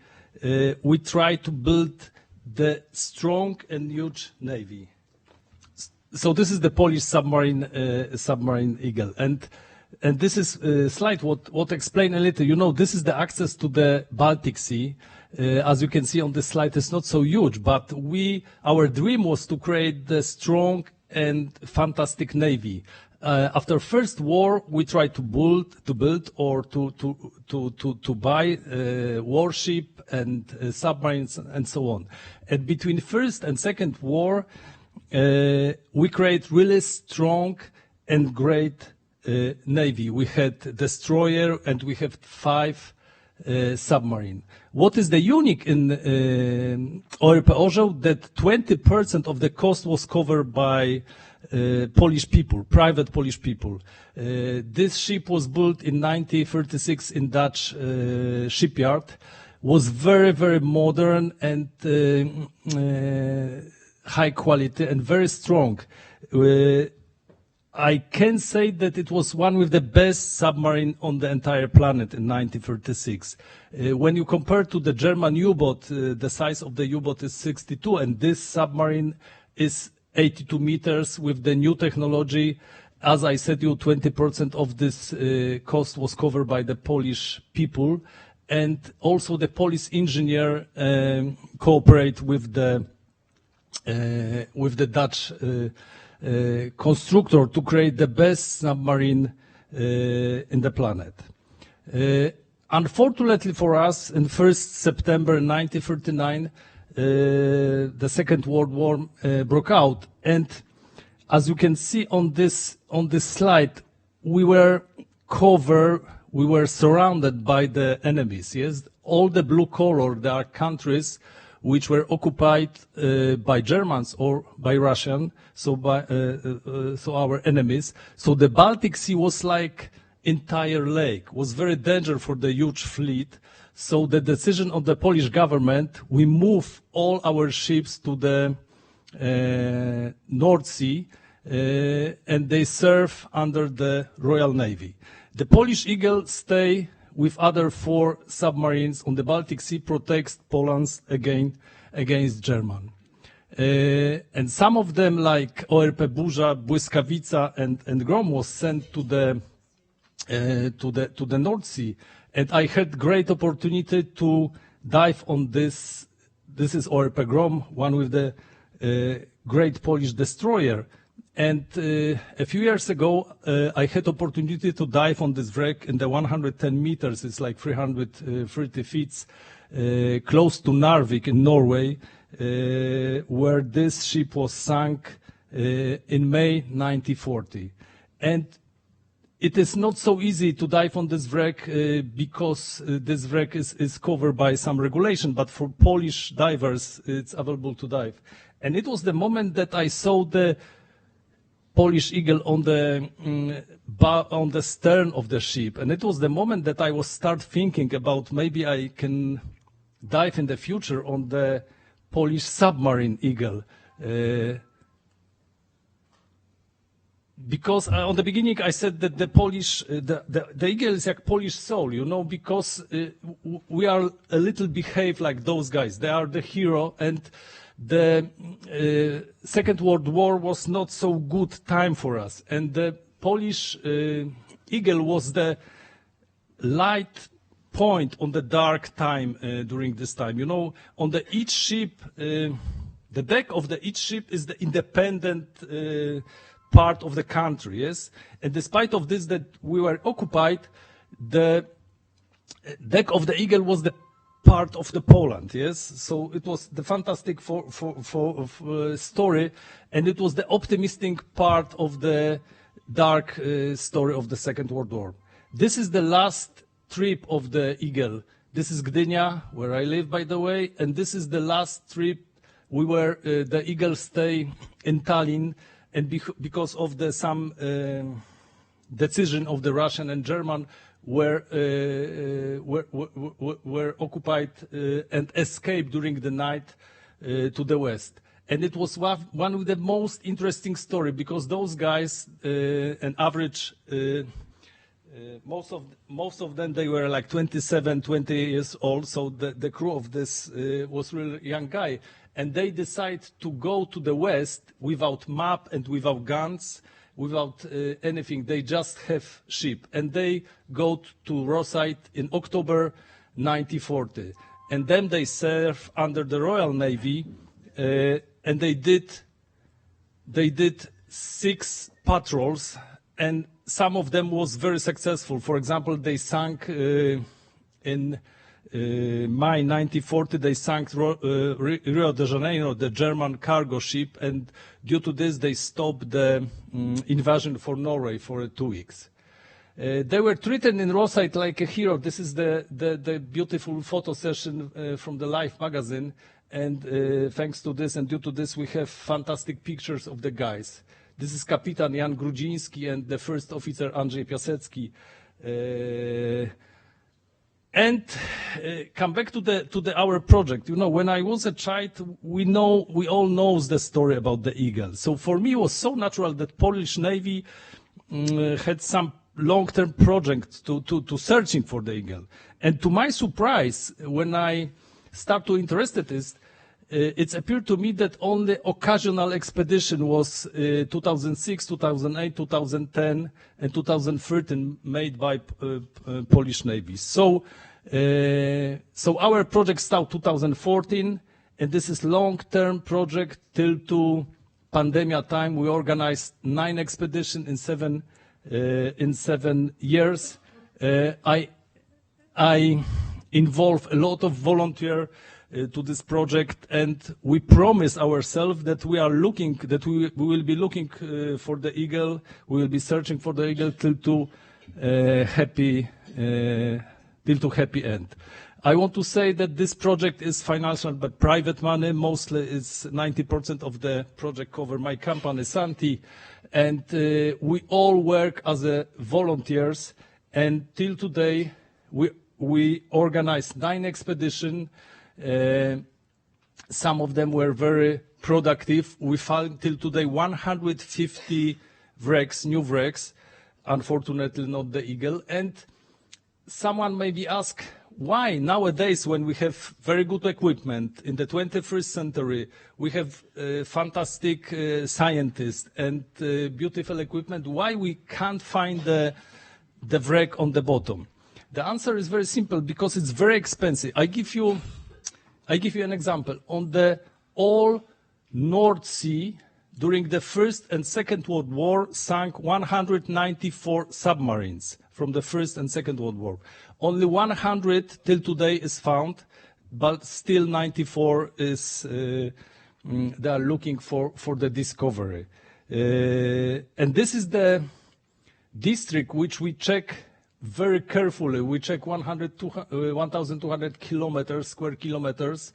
we tried to build the strong and huge navy. So this is the Polish submarine Eagle, and this is a slide what explain a little. You know, this is the access to the Baltic Sea. As you can see on this slide, it's not so huge, but our dream was to create the strong and fantastic navy. After First War, we tried to build or to buy warship and submarines and so on. And between First and Second War, we create really strong and great navy. We had destroyer and we have 5 submarine. What is the unique in ORP Orzeł, that 20% of the cost was covered by Polish people, private Polish people. This ship was built in 1936 in Dutch shipyard. Was very, very modern and high quality and very strong. I can say that it was one of the best submarine on the entire planet in 1936. When you compare to the German U-boat, the size of the U-boat is 62, and this submarine is 82 meters with the new technology. As I said, 20% of this cost was covered by the Polish people, and also the Polish engineer cooperate with the Dutch constructor to create the best submarine in the planet. Unfortunately for us, in 1st September 1939, the Second World War broke out, and as you can see on this slide, we were surrounded by the enemies. Yes, all the blue color, there are countries which were occupied by Germans or by Russian, so our enemies. So the Baltic Sea was like entire lake, was very dangerous for the huge fleet. So the decision of the Polish government, we move all our ships to the North Sea, and they serve under the Royal Navy. The Polish Eagle stay with other 4 submarines on the Baltic Sea, protects Poland against German. And some of them, like ORP Burza, Błyskawica, and Grom, was sent to the North Sea. And I had great opportunity to dive on this. This is ORP Grom, one with the great Polish destroyer. And a few years ago, I had opportunity to dive on this wreck in the 110 meters. It's like 330 feet, close to Narvik in Norway, where this ship was sunk in May 1940. And it is not so easy to dive on this wreck because this wreck is covered by some regulation, but for Polish divers, it's available to dive. And it was the moment that I saw the Polish Eagle on the stern of the ship, and it was the moment that I was start thinking about maybe I can dive in the future on the Polish submarine Eagle. Because on the beginning I said that the Eagle is like Polish soul, you know, because we are a little behave like those guys. They are the hero, and the Second World War was not so good time for us, and the Polish Eagle was the light point on the dark time during this time. You know, on the each ship, the deck of the each ship is the independent part of the country, yes? And despite of this that we were occupied, the deck of the Eagle was the part of the Poland, yes? So it was the fantastic story, and it was the optimistic part of the dark story of the Second World War. This is the last trip of the Eagle. This is Gdynia, where I live, by the way, and this is the last trip we were, the Eagle stay in Tallinn, and because of the some decision of the Russian and German were occupied and escaped during the night to the west. And it was one of the most interesting story, because those guys, an average, most of them, they were like 27, 20 years old. So the crew of this was really young guy, and they decide to go to the west without map and without guns, without anything. They just have ship, and they go to Rosyth in October 1940, and then they serve under the Royal Navy, and they did 6 patrols, and some of them was very successful. For example, they sank in May 1940, they sank Rio de Janeiro, the German cargo ship, and due to this they stopped the invasion for Norway for 2 weeks. They were treated in Rosyth like a hero. This is the beautiful photo session from the Life magazine, and thanks to this and due to this we have fantastic pictures of the guys. This is Kapitan Jan Grudziński and the first officer Andrzej Pietowski. And come back to our project. You know, when I was a child, we all knows the story about the Eagle. So for me, it was so natural that Polish Navy had some long-term project to searching for the Eagle. And to my surprise, when I start to interested in it appeared to me that only occasional expedition was 2006, 2008, 2010, and 2013 made by Polish Navy. So our project started 2014, and this is long-term project till to pandemic time. We organized 9 expeditions in 7 years. I involve a lot of volunteers to this project, and we promise ourselves that we will be looking for the Eagle. We will be searching for the Eagle till to happy end. I want to say that this project is financial, but private money. Mostly is 90% of the project cover my company Santi, and we all work as volunteers. And till today, we organized 9 expeditions. Some of them were very productive. We found till today 150 wrecks, new wrecks, unfortunately not the Eagle. And someone maybe ask, why nowadays, when we have very good equipment in the 21st century, we have fantastic scientists and beautiful equipment, why we can't find the wreck on the bottom? The answer is very simple, because it's very expensive. I give you an example. On the all North Sea, during the First and Second World War, sank 194 submarines from the First and Second World War. Only 100 till today is found, but still 94 is, they are looking for the discovery. And this is the district which we check very carefully. We check 1,200 kilometers, square kilometers,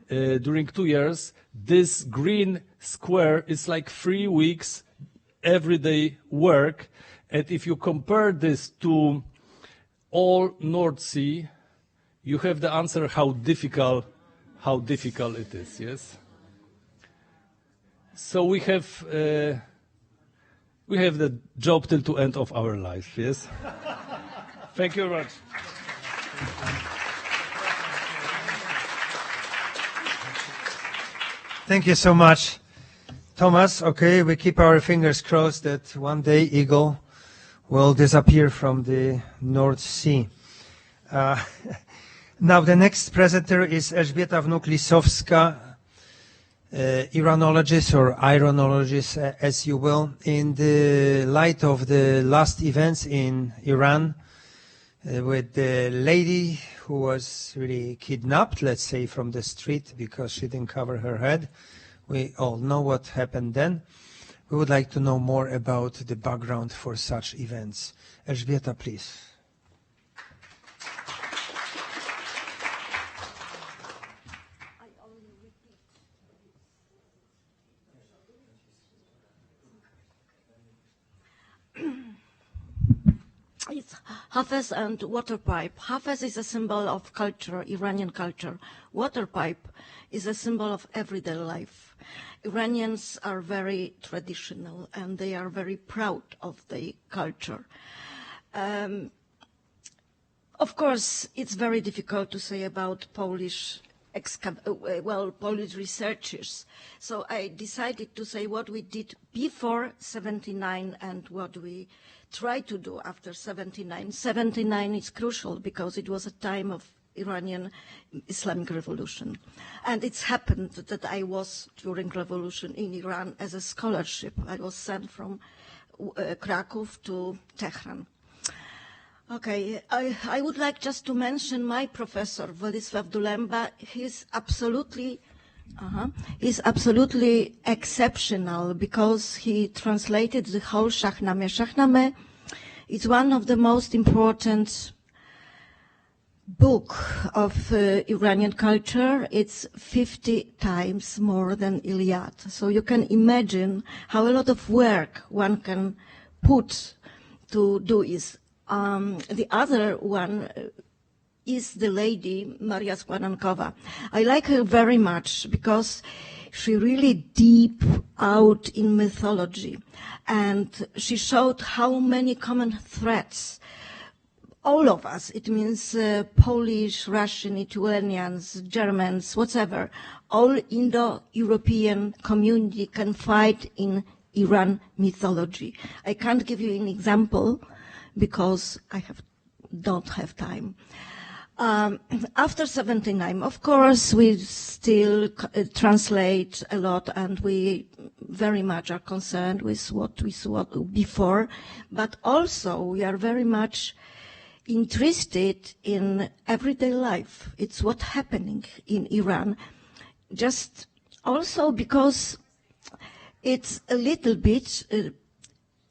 during 2 years. This green square is like 3 weeks everyday work. And if you compare this to all North Sea, you have the answer how difficult it is, yes? So we have the job till to end of our life, yes? Thank you very much. Thank you so much, Thomas. Okay, we keep our fingers crossed that one day Eagle will disappear from the North Sea. Now the next presenter is Elżbieta Wnuk-Lisowska, Iranologist or Ironologist, as you will. In the light of the last events in Iran, with the lady who was really kidnapped, let's say, from the street because she didn't cover her head. We all know what happened then. We would like to know more about the background for such events. Elżbieta, please. It's Hafez and water pipe. Hafez is a symbol of culture, Iranian culture. Water pipe is a symbol of everyday life. Iranians are very traditional and they are very proud of their culture. Of course, it's very difficult to say about Polish researchers. So I decided to say what we did before 79 and what we try to do after 79. 79 is crucial because it was a time of Iranian Islamic Revolution. And it's happened that I was, during revolution in Iran, as a scholarship. I was sent from Krakow to Tehran. Okay, I would like just to mention my professor, Władysław Dulemba. He's absolutely exceptional because he translated the whole Shahnameh. Shahnameh is one of the most important book of Iranian culture. It's 50 times more than Iliad. So you can imagine how a lot of work one can put to do this. The other one is the lady, Maria Składankova. I like her very much because she really deep out in mythology. And she showed how many common threads, all of us, it means Polish, Russian, Lithuanians, Germans, whatever, all Indo-European community can fight in Iran mythology. I can't give you an example because I don't have time. After 79, of course, we still translate a lot and we very much are concerned with what we saw before, but also we are very much interested in everyday life. It's what's happening in Iran, just also because it's a little bit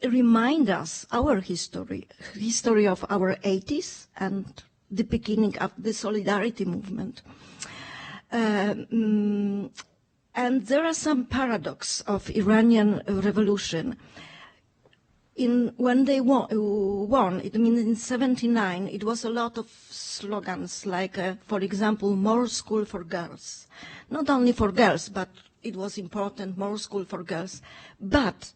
remind us our history of our 80s and the beginning of the solidarity movement. And there are some paradox of Iranian revolution. When they won, it means in 79, it was a lot of slogans like, for example, more school for girls. Not only for girls, but it was important, more school for girls. But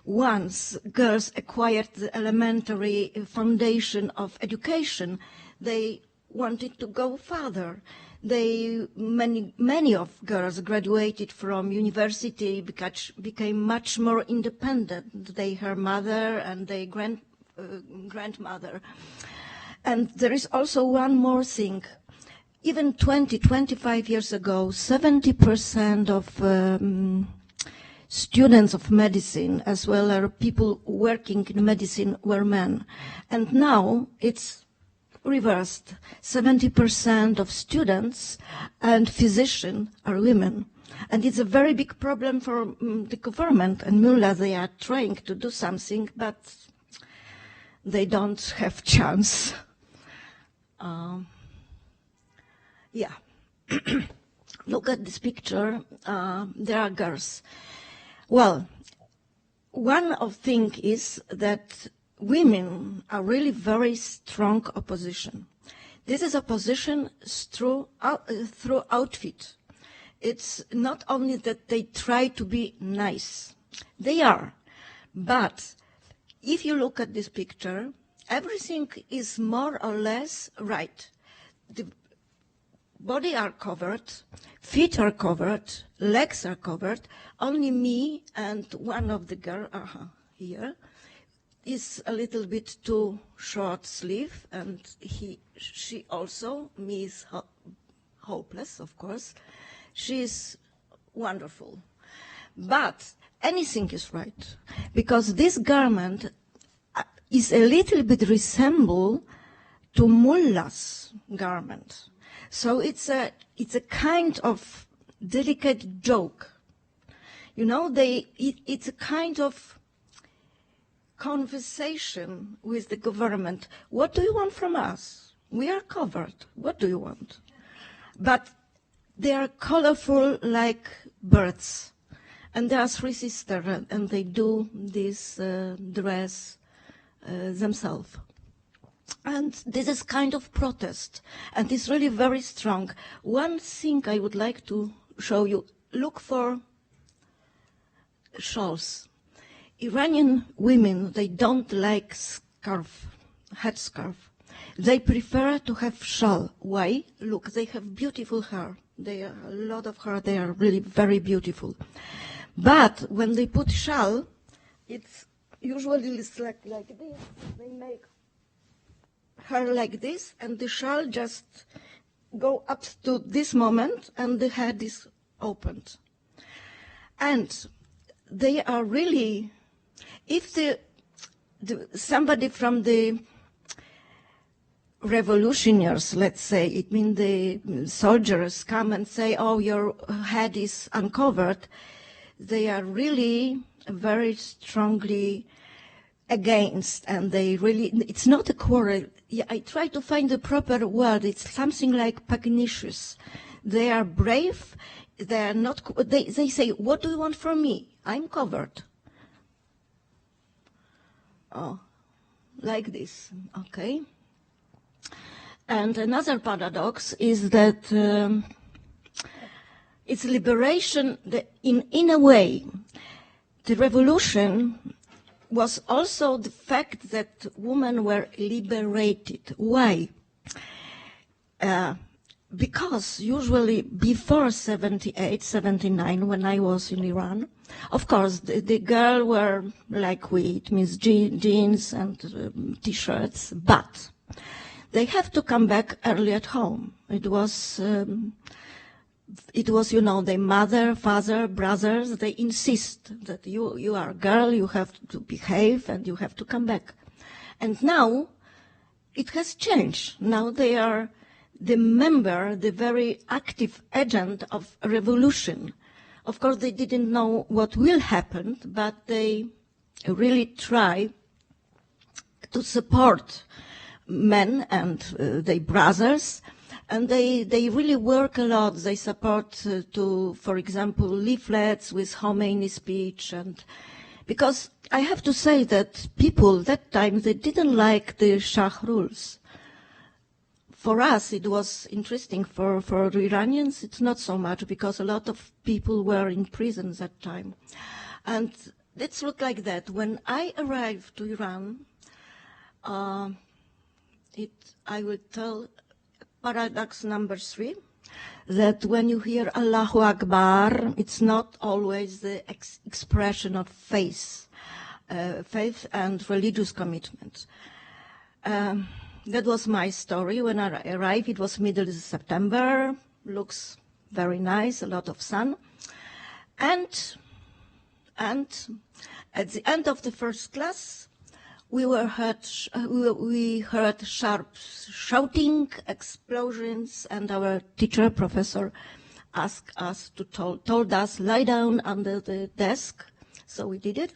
once girls acquired the elementary foundation of education, they wanted to go further. Many of girls graduated from university, became much more independent. Her mother and their grandmother. And there is also one more thing. Even 25 years ago, 70% of students of medicine, as well as people working in medicine, were men. And now it's reversed. 70% of students and physicians are women. And it's a very big problem for the government and Mullah. They are trying to do something, but they don't have chance. Look at this picture. There are girls. Well, one of things is that women are really very strong opposition. This is opposition through outfit. It's not only that they try to be nice. They are. But if you look at this picture, everything is more or less right. The body are covered, feet are covered, legs are covered. Only me and one of the girls here. is a little bit too short sleeve, and she also, me is hopeless, of course. She is wonderful. But anything is right, because this garment is a little bit resemble to mullah's garment. So it's a kind of delicate joke. You know, it's a kind of conversation with the government. What do you want from us? We are covered. What do you want? But they are colorful like birds. And there are three sisters, and they do this dress themselves. And this is kind of protest, and it's really very strong. One thing I would like to show you, look for shawls. Iranian women, they don't like headscarf. They prefer to have shawl. Why? Look, they have beautiful hair. A lot of hair, they are really very beautiful. But when they put shawl, it's usually like this. They make hair like this, and the shawl just go up to this moment, and the head is opened. And they are really, if somebody from the revolutionaries, let's say, it means the soldiers come and say, oh, your head is uncovered, they are really very strongly against, and they really, it's not a quarrel. I try to find the proper word. It's something like pugnacious. They are brave. They are not, they say, what do you want from me? I'm covered. Oh, like this, okay. And another paradox is that it's liberation, in a way. The revolution was also the fact that women were liberated. Why? Because usually before 78, 79, when I was in Iran, of course, the girls were like we, it means jeans and T-shirts, but they have to come back early at home. It was, you know, their mother, father, brothers, they insist that you are a girl, you have to behave, and you have to come back. And now it has changed. Now they are the member, the very active agent of a revolution. Of course, they didn't know what will happen, but they really try to support men and their brothers. And they really work a lot. They support, for example, leaflets with Khomeini speech. And because I have to say that people that time, they didn't like the Shah rules. For us, it was interesting. For the Iranians, it's not so much, because a lot of people were in prison that time. And let's look like that. When I arrived to Iran, I will tell paradox number 3, that when you hear Allahu Akbar, it's not always the expression of faith and religious commitment. That was my story. When I arrived, it was middle of September, looks very nice, a lot of sun. And at the end of the first class, we heard sharp shouting, explosions, and our teacher, professor, asked us told us, lie down under the desk. So we did it.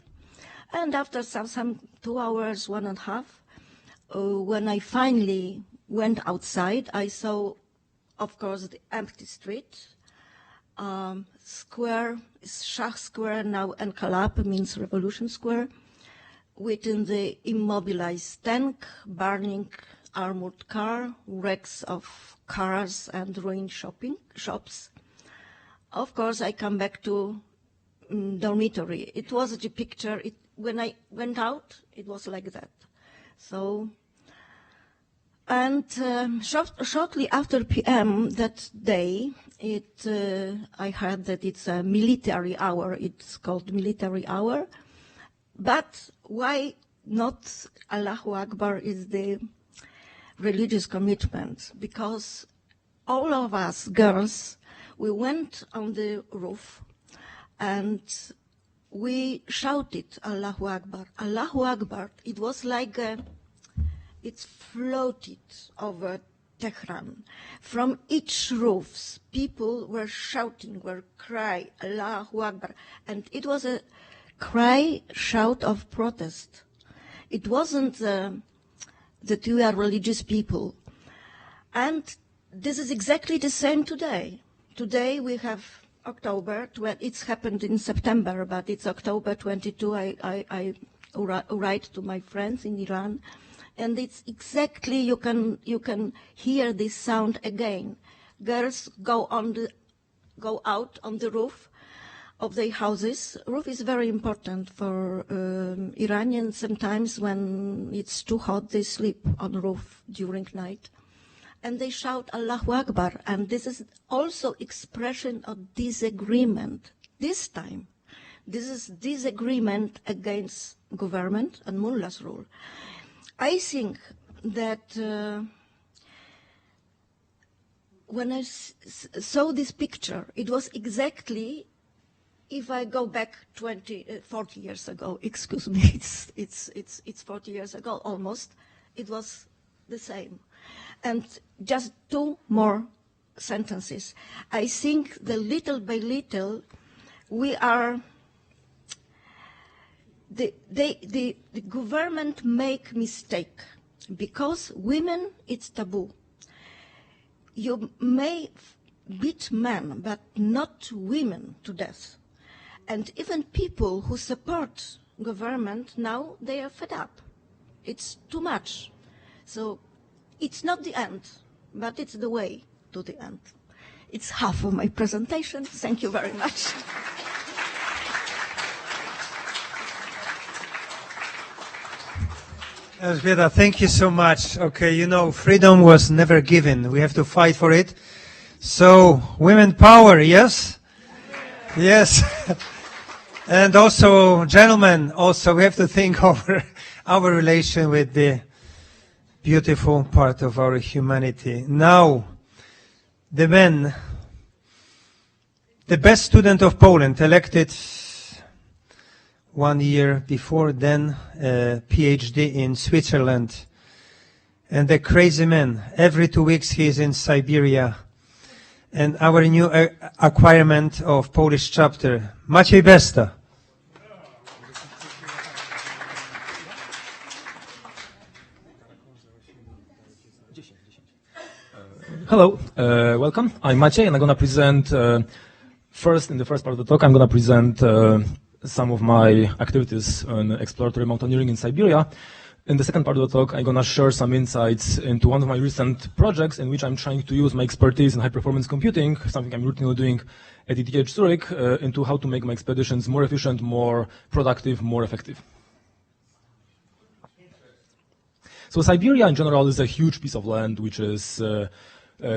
And after some 2 hours, 1.5, when I finally went outside, I saw, of course, the empty street. Square, Shah Square, now Enqalab, means Revolution Square, within the immobilized tank, burning armored car, wrecks of cars, and ruined shops. Of course, I come back to dormitory. It was the picture. When I went out, it was like that. So, and shortly after PM that day, I heard that it's a military hour. It's called military hour. But why not Allahu Akbar is the religious commitment, because all of us girls, we went on the roof and we shouted Allahu Akbar, Allahu Akbar. It was like it floated over Tehran. From each roof, people were shouting, were crying Allahu Akbar, and it was a cry, shout of protest. It wasn't that we are religious people. And this is exactly the same today. Today we have October, it's happened in September, but it's October 22. I write to my friends in Iran, and it's exactly, you can hear this sound again. Girls go out on the roof of their houses. Roof is very important for Iranians. Sometimes when it's too hot, they sleep on the roof during night. And they shout Allahu Akbar. And this is also expression of disagreement. This time, this is disagreement against government and mullah's rule. I think that when I saw this picture, it was exactly, if I go back 40 years ago, excuse me, it's 40 years ago almost, it was the same. And just two more sentences. I think that little by little, we are, the government make mistake, because women, it's taboo. You may beat men, but not women to death. And even people who support government, now they are fed up. It's too much. So it's not the end, but it's the way to the end. It's half of my presentation. Thank you very much. Elżbieta, thank you so much. Okay, you know, freedom was never given. We have to fight for it. So, women power, yes? Yes. And also, gentlemen, also we have to think over our relation with the beautiful part of our humanity. Now, the men, the best student of Poland, elected 1 year before, then PhD in Switzerland. And the crazy man, every 2 weeks he is in Siberia. And our new acquirement of Polish chapter, Maciej Besta. Hello, welcome. I'm Maciej, and I'm going to present, in the first part of the talk, I'm going to present some of my activities on exploratory mountaineering in Siberia. In the second part of the talk, I'm going to share some insights into one of my recent projects in which I'm trying to use my expertise in high-performance computing, something I'm routinely doing at ETH Zurich, into how to make my expeditions more efficient, more productive, more effective. So Siberia in general is a huge piece of land which is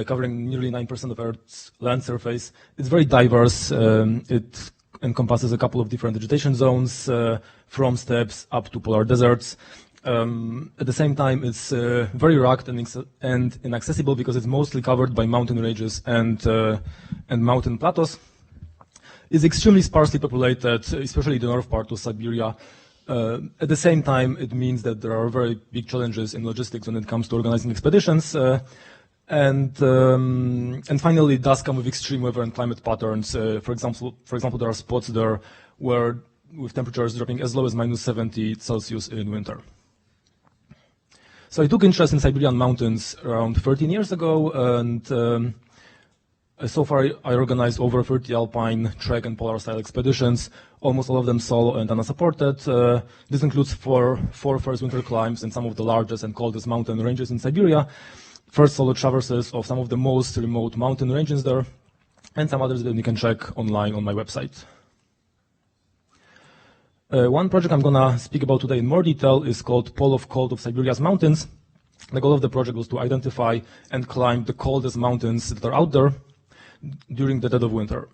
covering nearly 9% of Earth's land surface. It's very diverse. It encompasses a couple of different vegetation zones, from steppes up to polar deserts. At the same time, it's very rugged and inaccessible because it's mostly covered by mountain ranges and mountain plateaus. It's extremely sparsely populated, especially the north part of Siberia. At the same time, it means that there are very big challenges in logistics when it comes to organizing expeditions. And finally, it does come with extreme weather and climate patterns. For example, there are spots there where with temperatures dropping as low as -70 Celsius in winter. So I took interest in Siberian mountains around 13 years ago, and so far I organized over 30 alpine, trek, and polar-style expeditions, almost all of them solo and unsupported. This includes four first winter climbs in some of the largest and coldest mountain ranges in Siberia, first solo traverses of some of the most remote mountain ranges there, and some others that you can check online on my website. One project I'm going to speak about today in more detail is called Pole of Cold of Siberia's Mountains. The goal of the project was to identify and climb the coldest mountains that are out there during the dead of winter.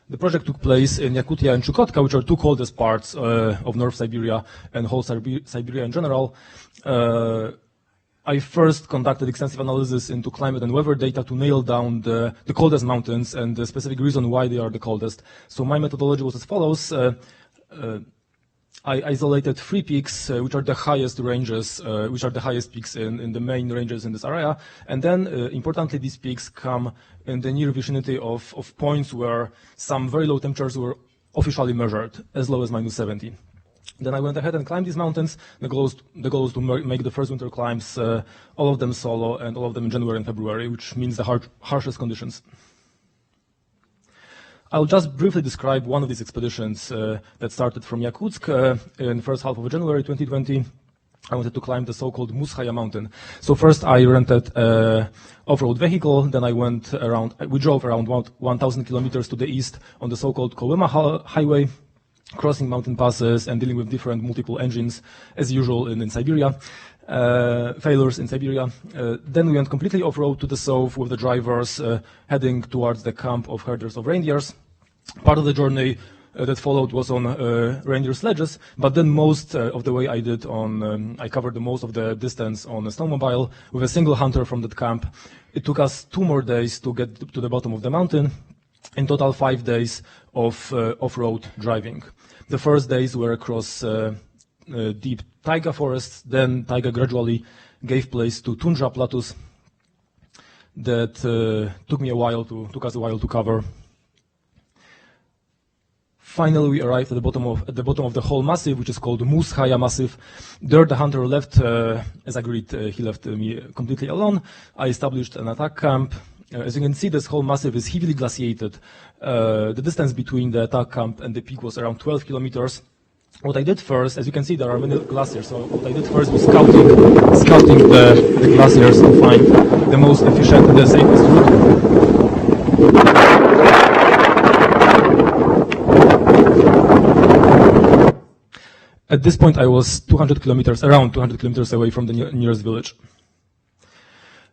The project took place in Yakutia and Chukotka, which are two coldest parts of North Siberia and whole Siberia in general. I first conducted extensive analysis into climate and weather data to nail down the coldest mountains and the specific reason why they are the coldest. So my methodology was as follows. I isolated 3 peaks, which are the highest ranges, which are the highest peaks in the main ranges in this area. And then, importantly, these peaks come in the near vicinity of points where some very low temperatures were officially measured, as low as -70. Then I went ahead and climbed these mountains. The goal is to make the first winter climbs, all of them solo, and all of them in January and February, which means the harshest conditions. I'll just briefly describe one of these expeditions that started from Yakutsk in the first half of January 2020. I wanted to climb the so-called Mushaya mountain. So first I rented an off-road vehicle, then we drove around 1,000 kilometers to the east on the so-called Kolyma highway, crossing mountain passes and dealing with different multiple engines as usual in Siberia. Failures in Siberia. Then we went completely off-road to the south with the drivers heading towards the camp of herders of reindeers. Part of the journey that followed was on reindeer sledges, but then most of the way I covered the most of the distance on a snowmobile with a single hunter from that camp. It took us 2 more days to get to the bottom of the mountain. In total, 5 days of off-road driving. The first days were across deep taiga forests, then taiga gradually gave place to tundra plateaus that took us a while to cover. Finally, we arrived at the bottom of the whole massif, which is called Mushaya Massif. There, the hunter left, as agreed, he left me completely alone. I established an attack camp. As you can see, this whole massif is heavily glaciated. The distance between the attack camp and the peak was around 12 kilometers. What I did first, as you can see, there are many glaciers. So what I did first was scouting the glaciers to find the most efficient and the safest route. At this point, I was around 200 kilometers away from the nearest village.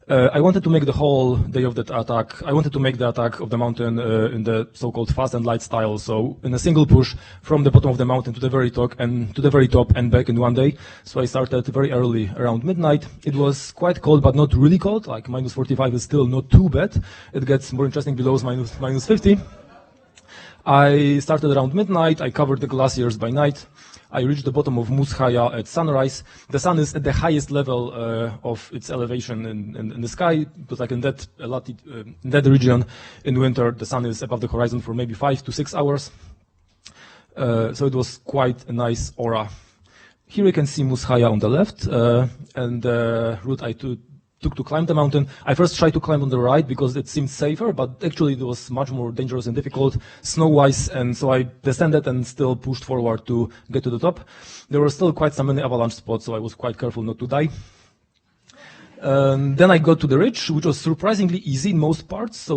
I wanted to make the whole day of that attack. I wanted to make the attack of the mountain in the so-called fast and light style. So in a single push from the bottom of the mountain to the very top and back in one day. So I started very early, around midnight. It was quite cold, but not really cold. Like -45 is still not too bad. It gets more interesting below -50. I started around midnight. I covered the glaciers by night. I reached the bottom of Mushaya at sunrise. The sun is at the highest level of its elevation in the sky, because like in that region in winter, the sun is above the horizon for maybe 5 to 6 hours. So it was quite a nice aura. Here you can see Mushaya on the left, and the route I took to climb the mountain. I first tried to climb on the right because it seemed safer, but actually it was much more dangerous and difficult snow-wise, and so I descended and still pushed forward to get to the top. There were still quite some many avalanche spots, so I was quite careful not to die. Then I got to the ridge, which was surprisingly easy in most parts, so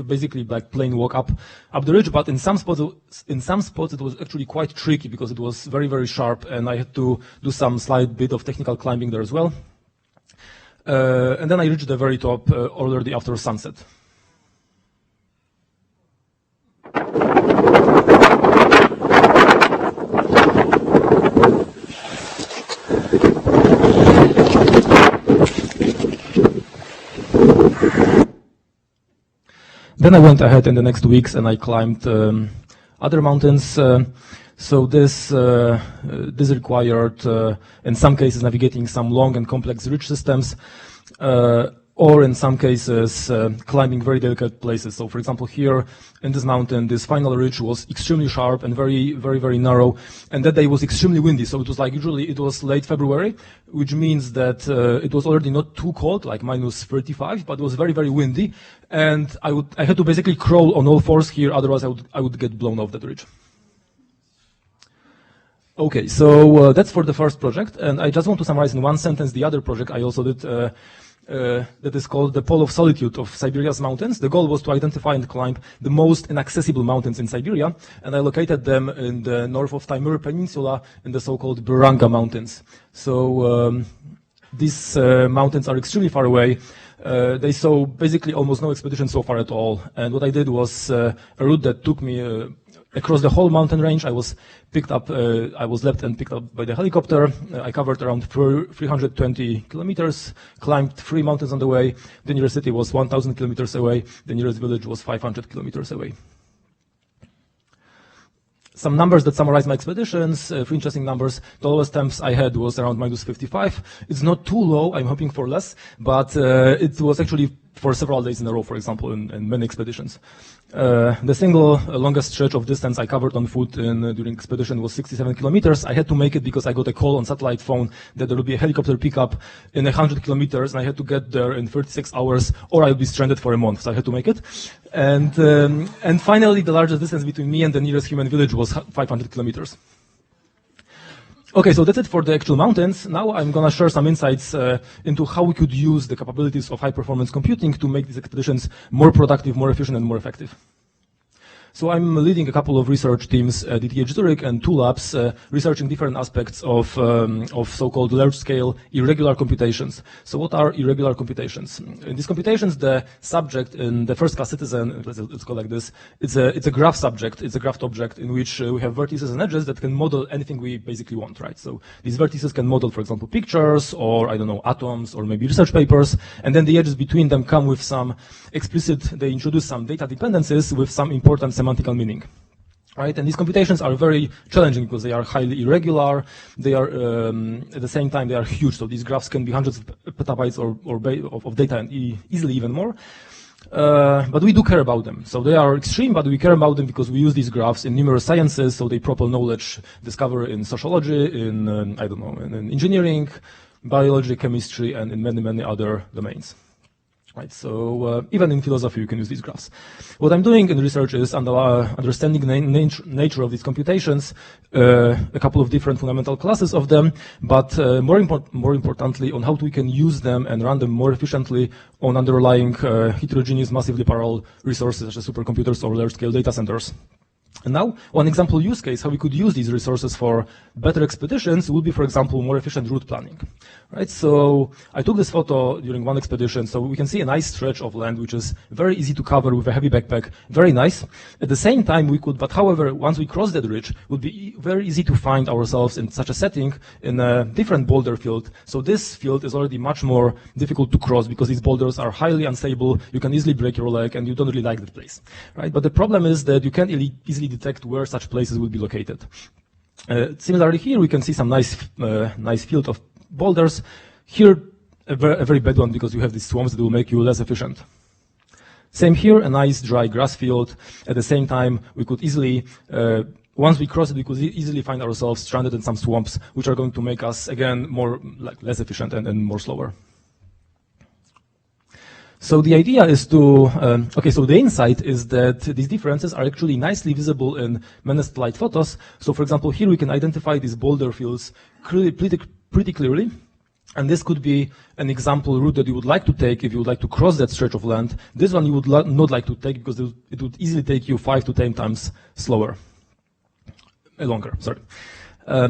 basically plain walk up the ridge, but in some spots it was actually quite tricky because it was very, very sharp, and I had to do some slight bit of technical climbing there as well. And then I reached the very top already after sunset. Then I went ahead in the next weeks and I climbed other mountains. So this required, in some cases, navigating some long and complex ridge systems, or in some cases, climbing very delicate places. So, for example, here in this mountain, this final ridge was extremely sharp and very, very, very narrow, and that day was extremely windy. So it was usually it was late February, which means that it was already not too cold, like -35, but it was very, very windy, and I had to basically crawl on all fours here, otherwise I would get blown off that ridge. Okay, so that's for the first project, and I just want to summarize in one sentence the other project I also did that is called the Pole of Solitude of Siberia's mountains. The goal was to identify and climb the most inaccessible mountains in Siberia, and I located them in the north of Taimyr Peninsula in the so-called Buranga Mountains. So these mountains are extremely far away. They saw basically almost no expedition so far at all. And what I did was a route that took me across the whole mountain range. I was left and picked up by the helicopter. I covered around 320 kilometers, climbed 3 mountains on the way. The nearest city was 1,000 kilometers away. The nearest village was 500 kilometers away. Some numbers that summarize my expeditions, 3 interesting numbers. The lowest temps I had was around -55. It's not too low, I'm hoping for less, but it was actually for several days in a row, for example, in many expeditions. The single longest stretch of distance I covered on foot during expedition was 67 kilometers. I had to make it because I got a call on satellite phone that there would be a helicopter pickup in 100 kilometers, and I had to get there in 36 hours, or I would be stranded for a month, so I had to make it. And finally, the largest distance between me and the nearest human village was 500 kilometers. Okay, so that's it for the actual mountains. Now I'm going to share some insights into how we could use the capabilities of high-performance computing to make these expeditions more productive, more efficient, and more effective. So I'm leading a couple of research teams at ETH Zurich and 2 labs researching different aspects of so-called large-scale irregular computations. So what are irregular computations? In these computations, the subject in the first-class citizen, let's call it like this, it's a graph subject, it's a graphed object in which we have vertices and edges that can model anything we basically want, right? So these vertices can model, for example, pictures or, I don't know, atoms or maybe research papers, and then the edges between them come with some explicit, they introduce some data dependencies with some important semantical meaning, right? And these computations are very challenging because they are highly irregular. They are, at the same time, they are huge. So these graphs can be hundreds of petabytes of data and easily even more. But we do care about them. So they are extreme, but we care about them because we use these graphs in numerous sciences. So they propel knowledge discovery in sociology, in, I don't know, in engineering, biology, chemistry, and in many, many other domains. Right, so even in philosophy you can use these graphs. What I'm doing in research is understanding the nature of these computations, a couple of different fundamental classes of them, but more importantly on how we can use them and run them more efficiently on underlying heterogeneous massively parallel resources such as supercomputers or large-scale data centers. And now, one example use case, how we could use these resources for better expeditions would be, for example, more efficient route planning. Right? So I took this photo during one expedition, so we can see a nice stretch of land which is very easy to cover with a heavy backpack, very nice. At the same time, we could, but however, once we cross that ridge, it would be very easy to find ourselves in such a setting in a different boulder field. So this field is already much more difficult to cross because these boulders are highly unstable, you can easily break your leg, and you don't really like that place. Right? But the problem is that you can't easily detect where such places will be located. Similarly here, we can see some nice field of boulders. Here, a very bad one because you have these swamps that will make you less efficient. Same here, a nice dry grass field. At the same time, we could easily, once we cross it, we could easily find ourselves stranded in some swamps, which are going to make us, again, less efficient and more slower. So the idea is to, so the insight is that these differences are actually nicely visible in many satellite photos. So for example, here we can identify these boulder fields pretty clearly. And this could be an example route that you would like to take if you would like to cross that stretch of land. This one you would not like to take because it would easily take you 5 to 10 times longer, sorry.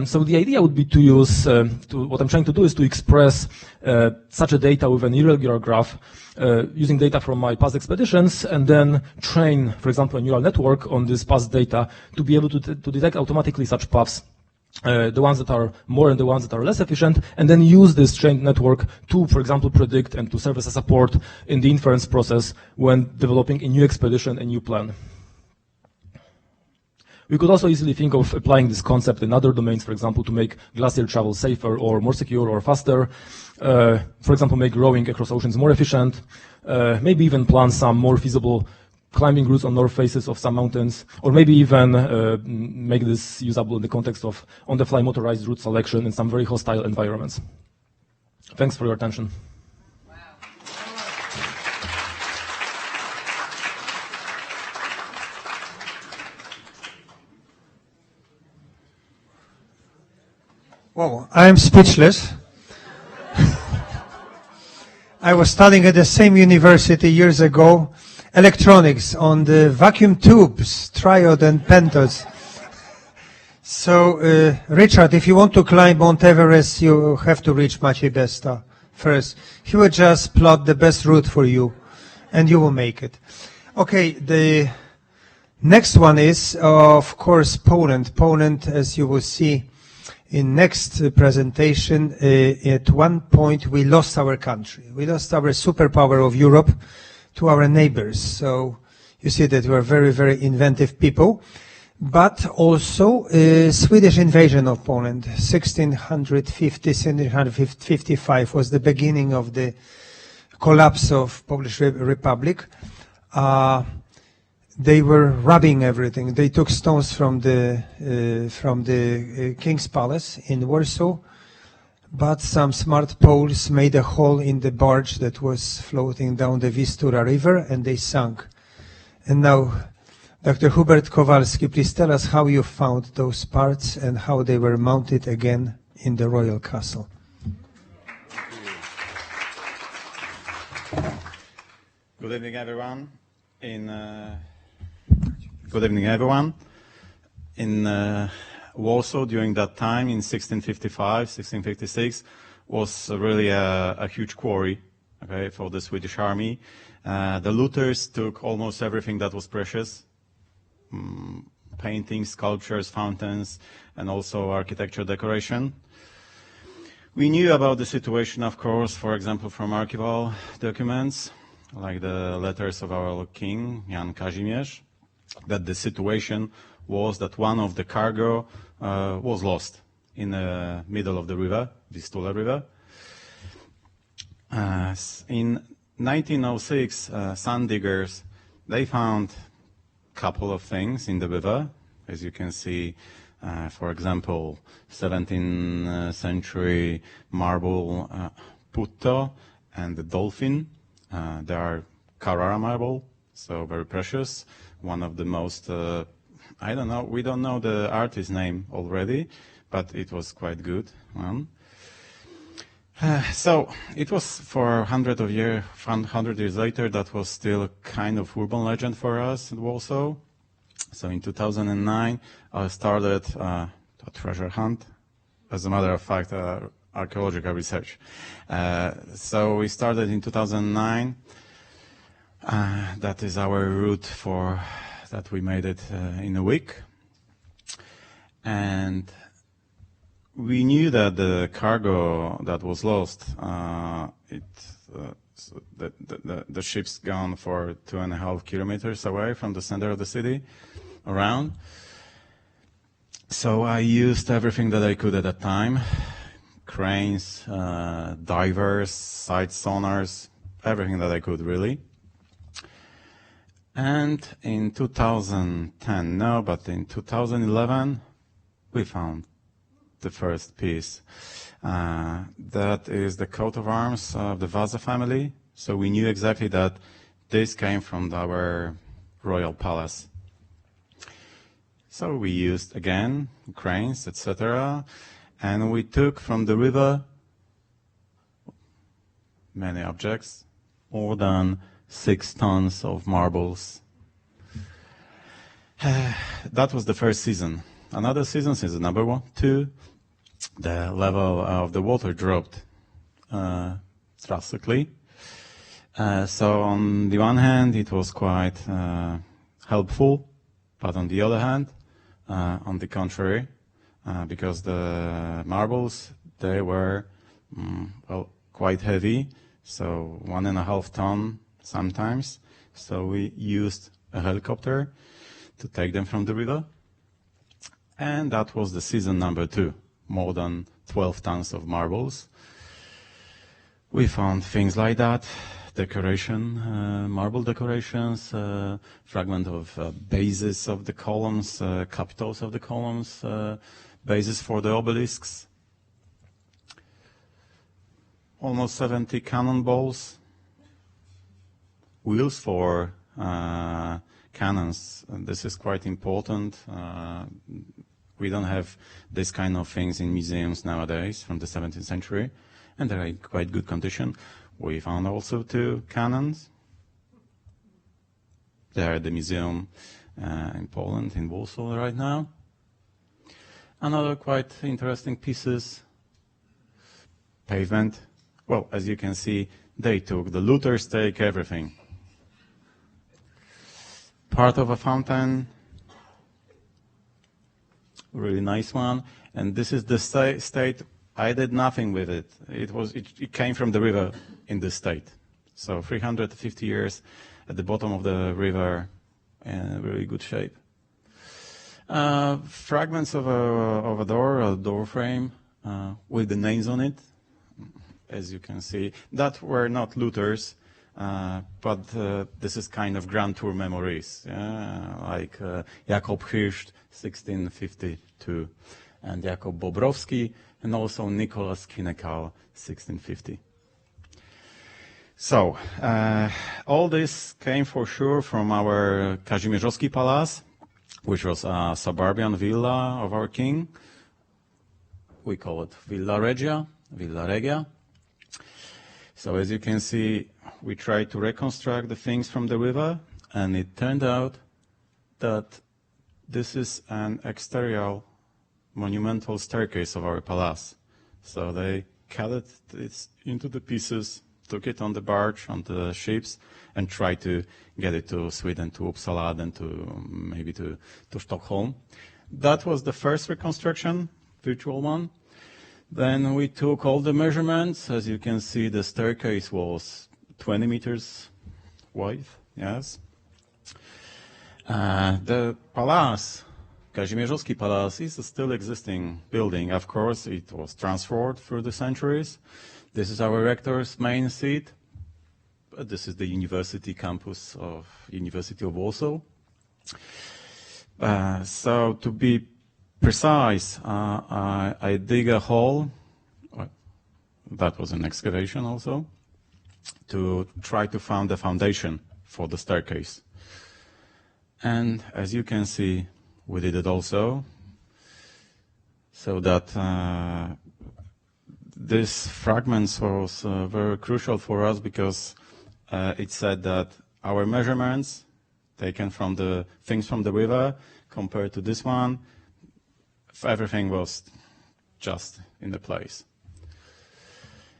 So the idea would be to use, what I'm trying to do is to express such a data with an irregular graph using data from my past expeditions and then train, for example, a neural network on this past data to be able to detect automatically such paths, the ones that are more and the ones that are less efficient, and then use this trained network to, for example, predict and to serve as a support in the inference process when developing a new expedition, a new plan. We could also easily think of applying this concept in other domains, for example, to make glacier travel safer or more secure or faster. For example, make rowing across oceans more efficient. Maybe even plan some more feasible climbing routes on north faces of some mountains, or maybe even make this usable in the context of on-the-fly motorized route selection in some very hostile environments. Thanks for your attention. Wow, I am speechless. I was studying at the same university years ago, electronics on the vacuum tubes, triode and pentodes. So, Richard, if you want to climb Mount Everest, you have to reach Maciej Besta. first. He will just plot the best route for you, and you will make it. Okay, the next one is, of course, Poland. Poland, as you will see in next presentation, at one point we lost our country. We lost our superpower of Europe to our neighbors. So you see that we are very, very inventive people. But also Swedish invasion of Poland, 1650-1655 was the beginning of the collapse of Polish Republic. They were robbing everything. They took stones from the King's Palace in Warsaw, but some smart Poles made a hole in the barge that was floating down the Vistula River, and they sunk. And now, Dr. Hubert Kowalski, please tell us how you found those parts and how they were mounted again in the royal castle. Good evening, everyone. Good evening, everyone. In Warsaw, during that time, in 1655, 1656, was really a huge quarry, okay, for the Swedish army. The looters took almost everything that was precious. Paintings, sculptures, fountains, and also architecture decoration. We knew about the situation, of course, for example, from archival documents, like the letters of our king, Jan Kazimierz, that the situation was that one of the cargo was lost in the middle of the river, Vistula River. In 1906, sand diggers, they found couple of things in the river, as you can see, for example, 17th century marble putto and the dolphin. They are Carrara marble, so very precious. One of the most, I don't know, we don't know the artist's name already, but it was quite good one. So it was for 100 years later, that was still kind of urban legend for us in Warsaw. So in 2009, I started a treasure hunt. As a matter of fact, archaeological research. So we started in 2009. That is our route for that. We made it in a week. And we knew that the cargo that was lost, the ship's gone for 2.5 kilometers away from the center of the city, around. So I used everything that I could at that time, cranes, divers, side sonars, everything that I could really. And in 2010, no, but in 2011, we found the first piece. That is the coat of arms of the Vasa family. So we knew exactly that this came from our royal palace. So we used, again, cranes, etc. And we took from the river many objects, more than 6 tons of marbles. That was the first season. Another season, season number 2, the level of the water dropped drastically. So on the one hand, it was quite helpful, but on the other hand, on the contrary, because the marbles, they were well, quite heavy, so 1.5 ton sometimes. So we used a helicopter to take them from the river. And that was the season number 2, more than 12 tons of marbles. We found things like that, decoration, marble decorations, fragment of bases of the columns, capitals of the columns, bases for the obelisks, almost 70 cannonballs, wheels for cannons. And this is quite important. We don't have this kind of things in museums nowadays from the 17th century, and they're in quite good condition. We found also 2 cannons. They are at the museum in Poland, in Warsaw right now. Another quite interesting pieces, pavement, Well, as you can see, they took the looters take everything. Part of a fountain, really nice one, and this is the state. I did nothing with it. It came from the river in this state. So 350 years at the bottom of the river, in really good shape. Fragments of a door frame with the names on it, as you can see. That were not looters, but this is kind of Grand Tour memories, like Jakob Hirsch, 1652, and Jakob Bobrowski, and also Nicholas Kinekal, 1650. So, all this came for sure from our Kazimierzowski Palace, which was a suburban villa of our king. We call it Villa Regia, Villa Regia. So as you can see, we tried to reconstruct the things from the river, and it turned out that this is an exterior monumental staircase of our palace. So they cut it into the pieces, took it on the barge, on the ships, and tried to get it to Sweden, to Uppsala, and to maybe to Stockholm. That was the first reconstruction, virtual one. Then we took all the measurements. As you can see, the staircase was 20 meters wide, yes. The palace, Kazimierzowski Palace, is a still existing building. Of course, it was transformed through the centuries. This is our rector's main seat. This is the university campus of University of Warsaw. So to be precise, I dig a hole. That was an excavation also, to try to find the foundation for the staircase. And as you can see, we did it also, so that this fragment was very crucial for us, because it said that our measurements taken from the things from the river compared to this one, everything was just in the place.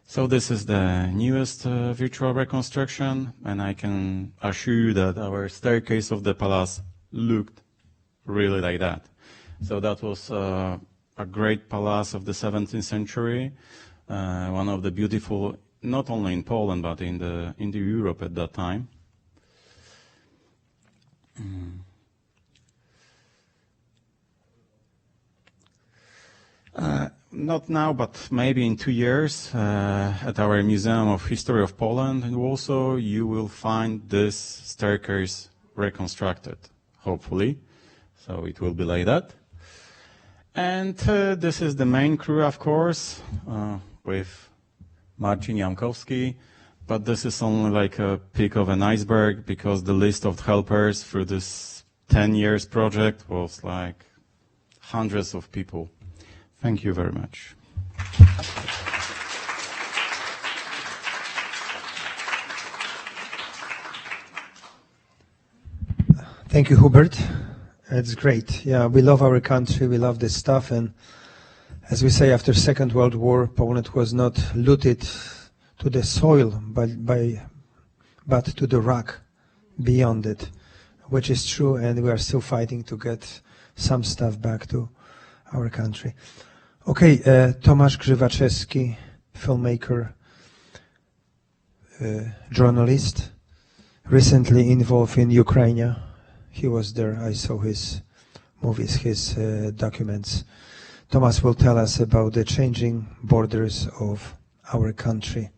So this is the newest virtual reconstruction, and I can assure you that our staircase of the palace looked really like that. So that was a great palace of the 17th century, one of the beautiful, not only in Poland, but in the Europe at that time. Not now, but maybe in 2 years, at our Museum of History of Poland in Warsaw, you will find this staircase reconstructed, hopefully. So it will be like that. And this is the main crew, of course, with Marcin Jankowski. But this is only like a peak of an iceberg, because the list of helpers for this 10 years project was like hundreds of people. Thank you very much. Thank you, Hubert. It's great. Yeah, we love our country. We love this stuff. And as we say, after Second World War, Poland was not looted to the soil, but to the rock beyond it, which is true. And we are still fighting to get some stuff back to our country. Okay, Tomasz Grzywaczewski, filmmaker, journalist, recently involved in Ukraine. He was there. I saw his movies, his documents. Tomasz will tell us about the changing borders of our country,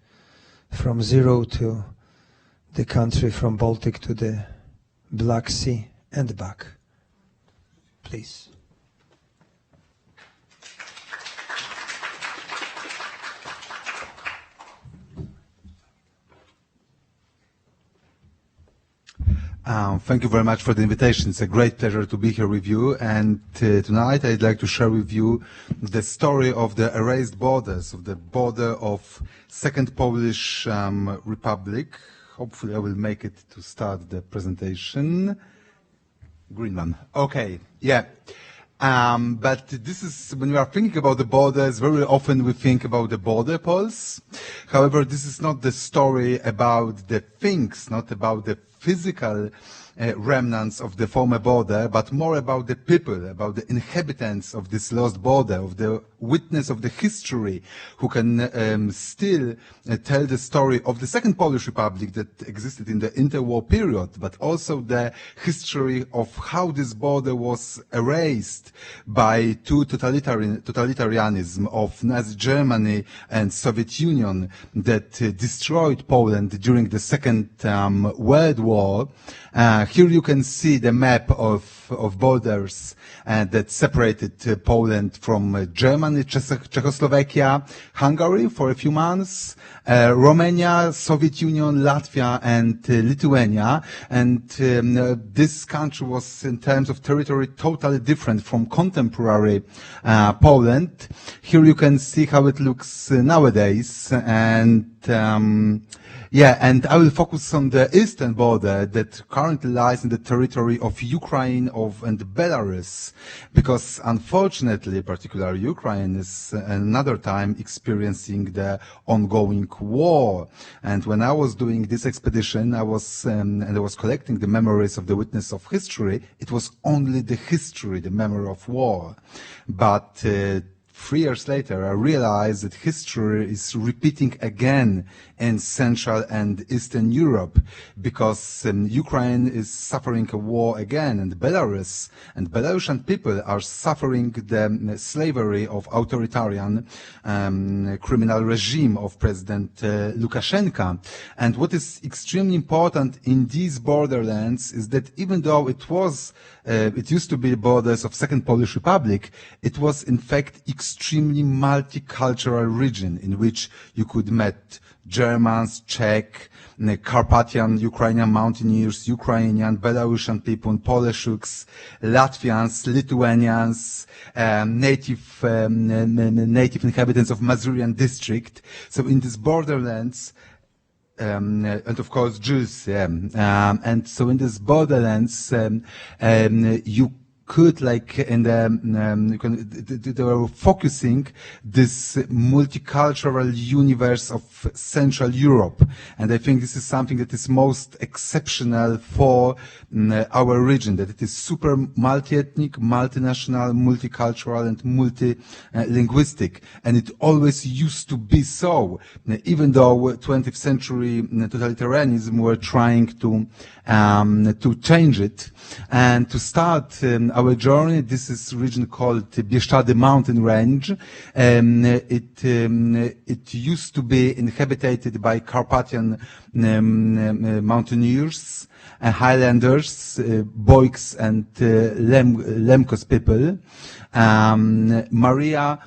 from zero to the country from Baltic to the Black Sea and back. Please. Thank you very much for the invitation. It's a great pleasure to be here with you. And tonight I'd like to share with you the story of the erased borders, of the border of Second Polish Republic. Hopefully I will make it to start the presentation. Green one. Okay, yeah. But this is, when we are thinking about the borders, very often we think about the border poles. However, this is not the story about the things, not about the physical remnants of the former border, but more about the people, about the inhabitants of this lost border, of the witness of the history, who can still tell the story of the Second Polish Republic that existed in the interwar period, but also the history of how this border was erased by two totalitarianism of Nazi Germany and Soviet Union that destroyed Poland during the Second World War. Here you can see the map of borders that separated Poland from Germany, Czechoslovakia, Hungary for a few months, Romania, Soviet Union, Latvia, and Lithuania. And this country was, in terms of territory, totally different from contemporary Poland. Here you can see how it looks nowadays. And and I will focus on the eastern border that currently lies in the territory of Ukraine and Belarus, because unfortunately, particularly Ukraine is another time experiencing the ongoing war. And when I was doing this expedition, I was collecting the memories of the witness of history. It was only the history, the memory of war. But 3 years later, I realized that history is repeating again in Central and Eastern Europe, because Ukraine is suffering a war again, and Belarus and Belarusian people are suffering the slavery of authoritarian criminal regime of President Lukashenko. And what is extremely important in these borderlands is that even though it used to be the borders of Second Polish Republic, it was in fact extremely multicultural region in which you could meet Germans, Czech, Carpathian, Ukrainian mountaineers, Ukrainian, Belarusian people, Poleshuks, Latvians, Lithuanians, native inhabitants of Masurian district. So in these borderlands, and of course Jews, and so in these borderlands, you could, like in they were focusing this multicultural universe of Central Europe, and I think this is something that is most exceptional for our region, that it is super multi-ethnic, multinational, multicultural, and multi-linguistic, and it always used to be so, even though 20th century totalitarianism were trying to change it. And to start our journey, this is a region called the Bieszczady mountain range. It used to be inhabited by Carpathian mountaineers, Highlanders, Boiks, and Lemkos people. Maria,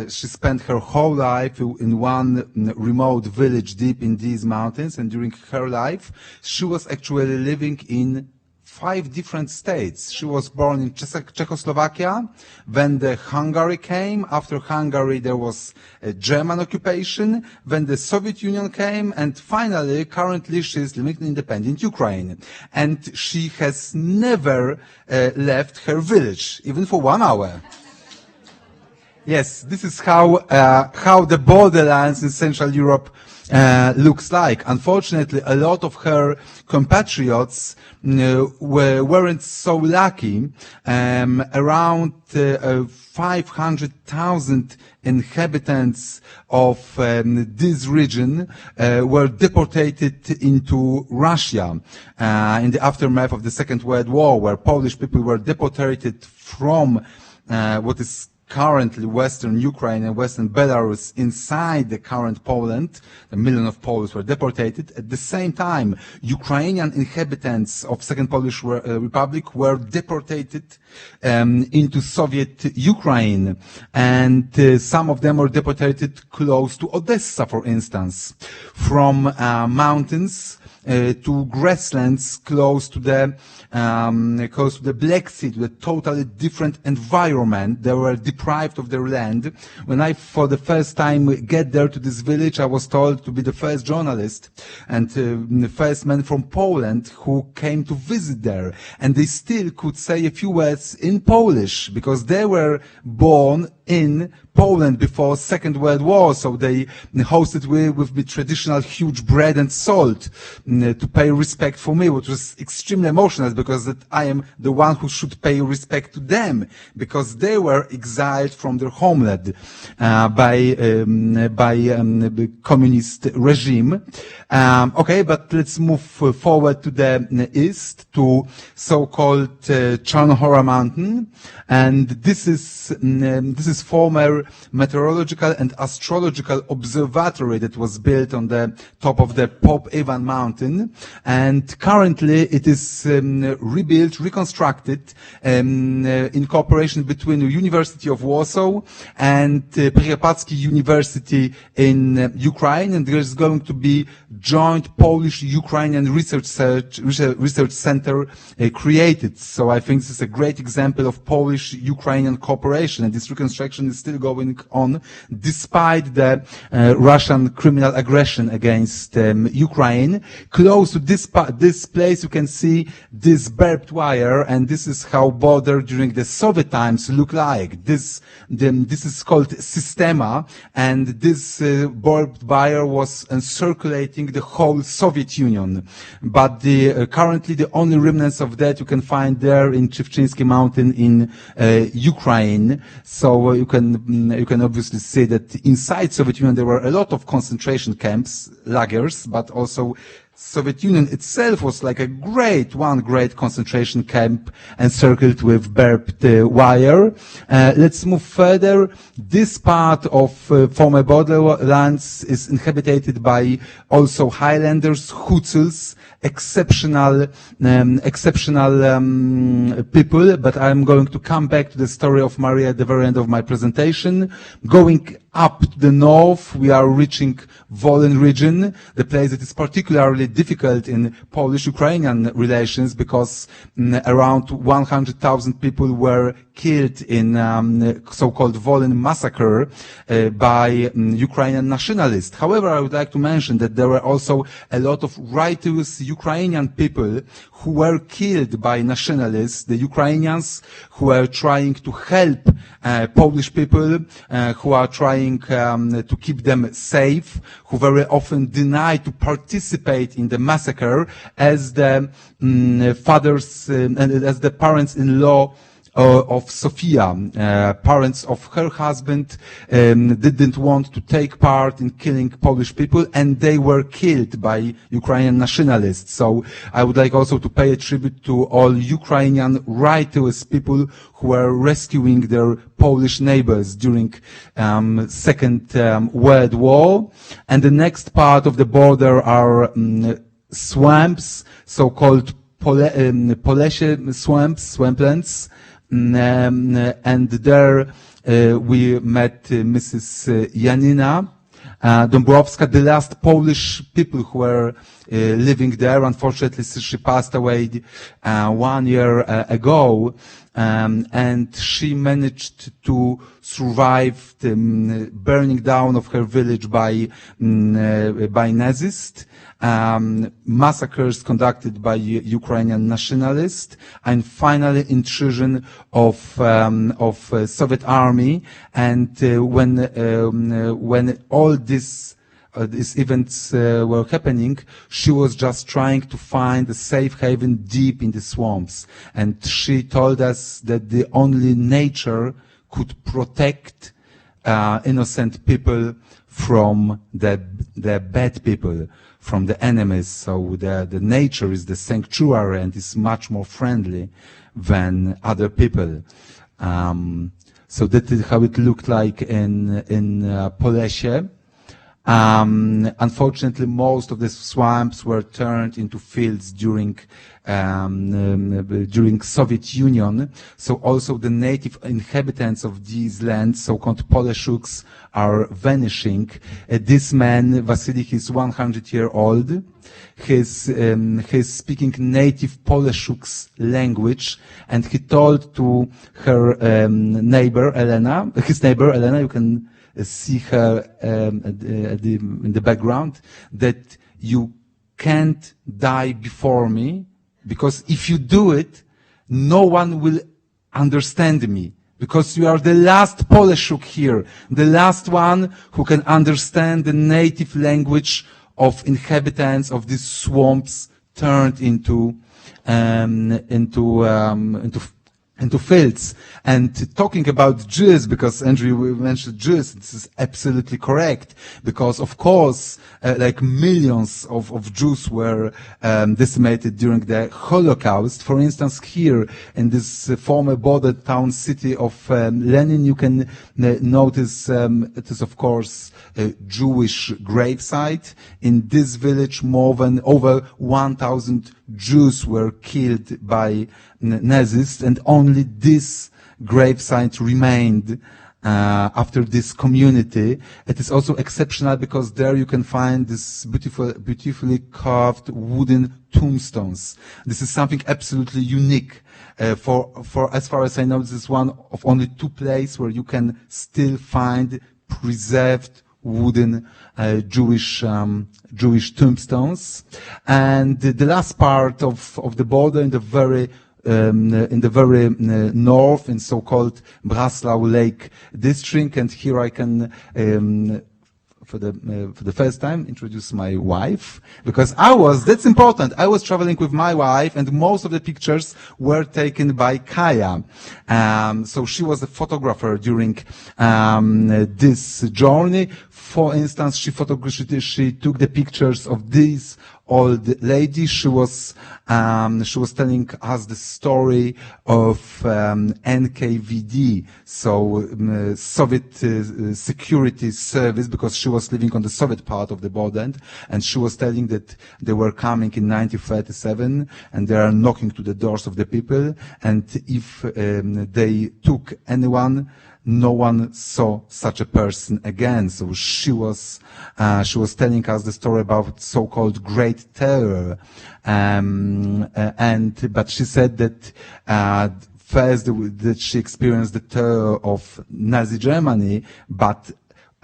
she spent her whole life in one remote village deep in these mountains, and during her life, she was actually living in 5 different states. She was born in Czechoslovakia, then the Hungary came. After Hungary, there was a German occupation, then the Soviet Union came, and finally, currently, she is living in independent Ukraine. And she has never left her village, even for 1 hour. Yes, this is how the borderlands in Central Europe looks like. Unfortunately, a lot of her compatriots weren't so lucky. Around 500,000 inhabitants of this region were deported into Russia in the aftermath of the Second World War, where Polish people were deported from what is currently Western Ukraine and Western Belarus inside the current Poland. A million of Poles were deported. At the same time, Ukrainian inhabitants of Second Polish Republic were deported into Soviet Ukraine. And some of them were deported close to Odessa, for instance, from mountains to grasslands close to the Black Sea, to a totally different environment. They were deported deprived of their land. When I, for the first time, get there to this village, I was told to be the first journalist and the first man from Poland who came to visit there. And they still could say a few words in Polish because they were born in Poland before Second World War, so they hosted with the traditional huge bread and salt to pay respect for me, which was extremely emotional because that I am the one who should pay respect to them because they were exiled from their homeland by the communist regime. Okay, but let's move forward to the east to so-called Czarnohora Mountain, and this is former meteorological and astrological observatory that was built on the top of the Pope Ivan Mountain, and currently it is rebuilt, reconstructed in cooperation between the University of Warsaw and Pietowski University in Ukraine, and there is going to be joint Polish-Ukrainian research center created. So I think this is a great example of Polish-Ukrainian cooperation, and this reconstruction is still going on despite the Russian criminal aggression against Ukraine. Close to this place you can see this barbed wire, and this is how border during the Soviet times looked like. This is called Sistema, and this barbed wire was encirculating the whole Soviet Union. But currently the only remnants of that you can find there in Chivchinsky Mountain in Ukraine. So you can obviously see that inside Soviet Union there were a lot of concentration camps, lagers, but also Soviet Union itself was like one great concentration camp encircled with barbed wire. Let's move further. This part of former borderlands is inhabited by also Highlanders, Hutzels, exceptional people, but I'm going to come back to the story of Maria at the very end of my presentation. Going up to the north, we are reaching Wolin region, the place that is particularly difficult in Polish-Ukrainian relations because around 100,000 people were killed in so-called Wolin massacre by Ukrainian nationalists. However, I would like to mention that there were also a lot of righteous Ukrainian people who were killed by nationalists, the Ukrainians who were trying to help Polish people, who are trying to keep them safe, who very often deny to participate in the massacre as the fathers and as the parents-in-law of Sofia, parents of her husband, didn't want to take part in killing Polish people, and they were killed by Ukrainian nationalists. So I would like also to pay a tribute to all Ukrainian righteous people who were rescuing their Polish neighbors during Second World War. And the next part of the border are swamps, so-called Polesie swamps, swamplands. And there we met Mrs. Janina Dąbrowska, the last Polish people who were living there. Unfortunately, she passed away 1 year ago, and she managed to survive the burning down of her village by Nazis, massacres conducted by Ukrainian nationalists, and finally intrusion of Soviet army. And when all these events were happening, she was just trying to find a safe haven deep in the swamps. And she told us that the only nature could protect innocent people from the bad people, from the enemies. So the nature is the sanctuary and is much more friendly than other people. So that is how it looked like in Polesie. Unfortunately, most of the swamps were turned into fields during Soviet Union. So also the native inhabitants of these lands, so-called Poleshuks, are vanishing. This man, Vasily, is 100 years old. He's speaking native Poleshuks language, and he told to her neighbor Elena, you can see her in the background, that you can't die before me, because if you do it, no one will understand me, because you are the last Poleshuk here, the last one who can understand the native language of inhabitants of these swamps turned into fields. And talking about Jews, because Andrew mentioned Jews, this is absolutely correct, because of course, like millions of Jews were decimated during the Holocaust. For instance, here in this former border town city of Lenin, you can notice it is of course a Jewish gravesite. In this village, over 1,000 Jews were killed by Nazis, and only this gravesite remained after this community. It is also exceptional because there you can find this beautifully carved wooden tombstones. This is something absolutely unique. For as far as I know, this is one of only 2 places where you can still find preserved wooden Jewish tombstones. And the last part of the border, in the very north, in so-called Breslau Lake district, and here I can for the first time introduce my wife, because that's important. I was traveling with my wife, and most of the pictures were taken by Kaya. So she was a photographer during this journey. For instance, she took the pictures of this old lady. She was telling us the story of NKVD, so Soviet security service, because she was living on the Soviet part of the border, and she was telling that they were coming in 1937, and they are knocking to the doors of the people, and if they took anyone, no one saw such a person again. So she was telling us the story about so-called Great Terror, but she said that first that she experienced the terror of Nazi Germany, but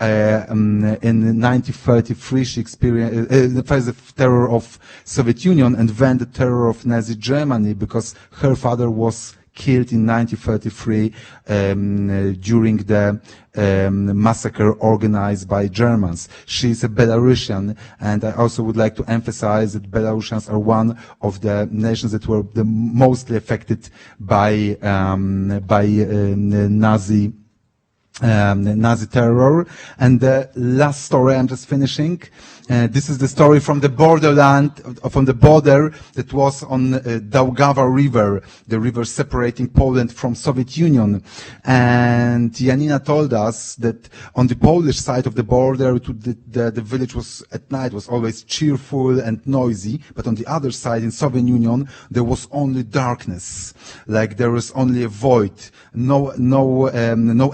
in 1933 she experienced first the terror of Soviet Union, and then the terror of Nazi Germany, because her father was killed in 1933 during the massacre organized by Germans. She is a Belarusian, and I also would like to emphasize that Belarusians are one of the nations that were the mostly affected by Nazi terror. And the last story, I'm just finishing. This is the story from the border that was on Daugava River, the river separating Poland from Soviet Union. And Janina told us that on the Polish side of the border, the village was at night was always cheerful and noisy, but on the other side, in Soviet Union, there was only darkness, like there was only a void, no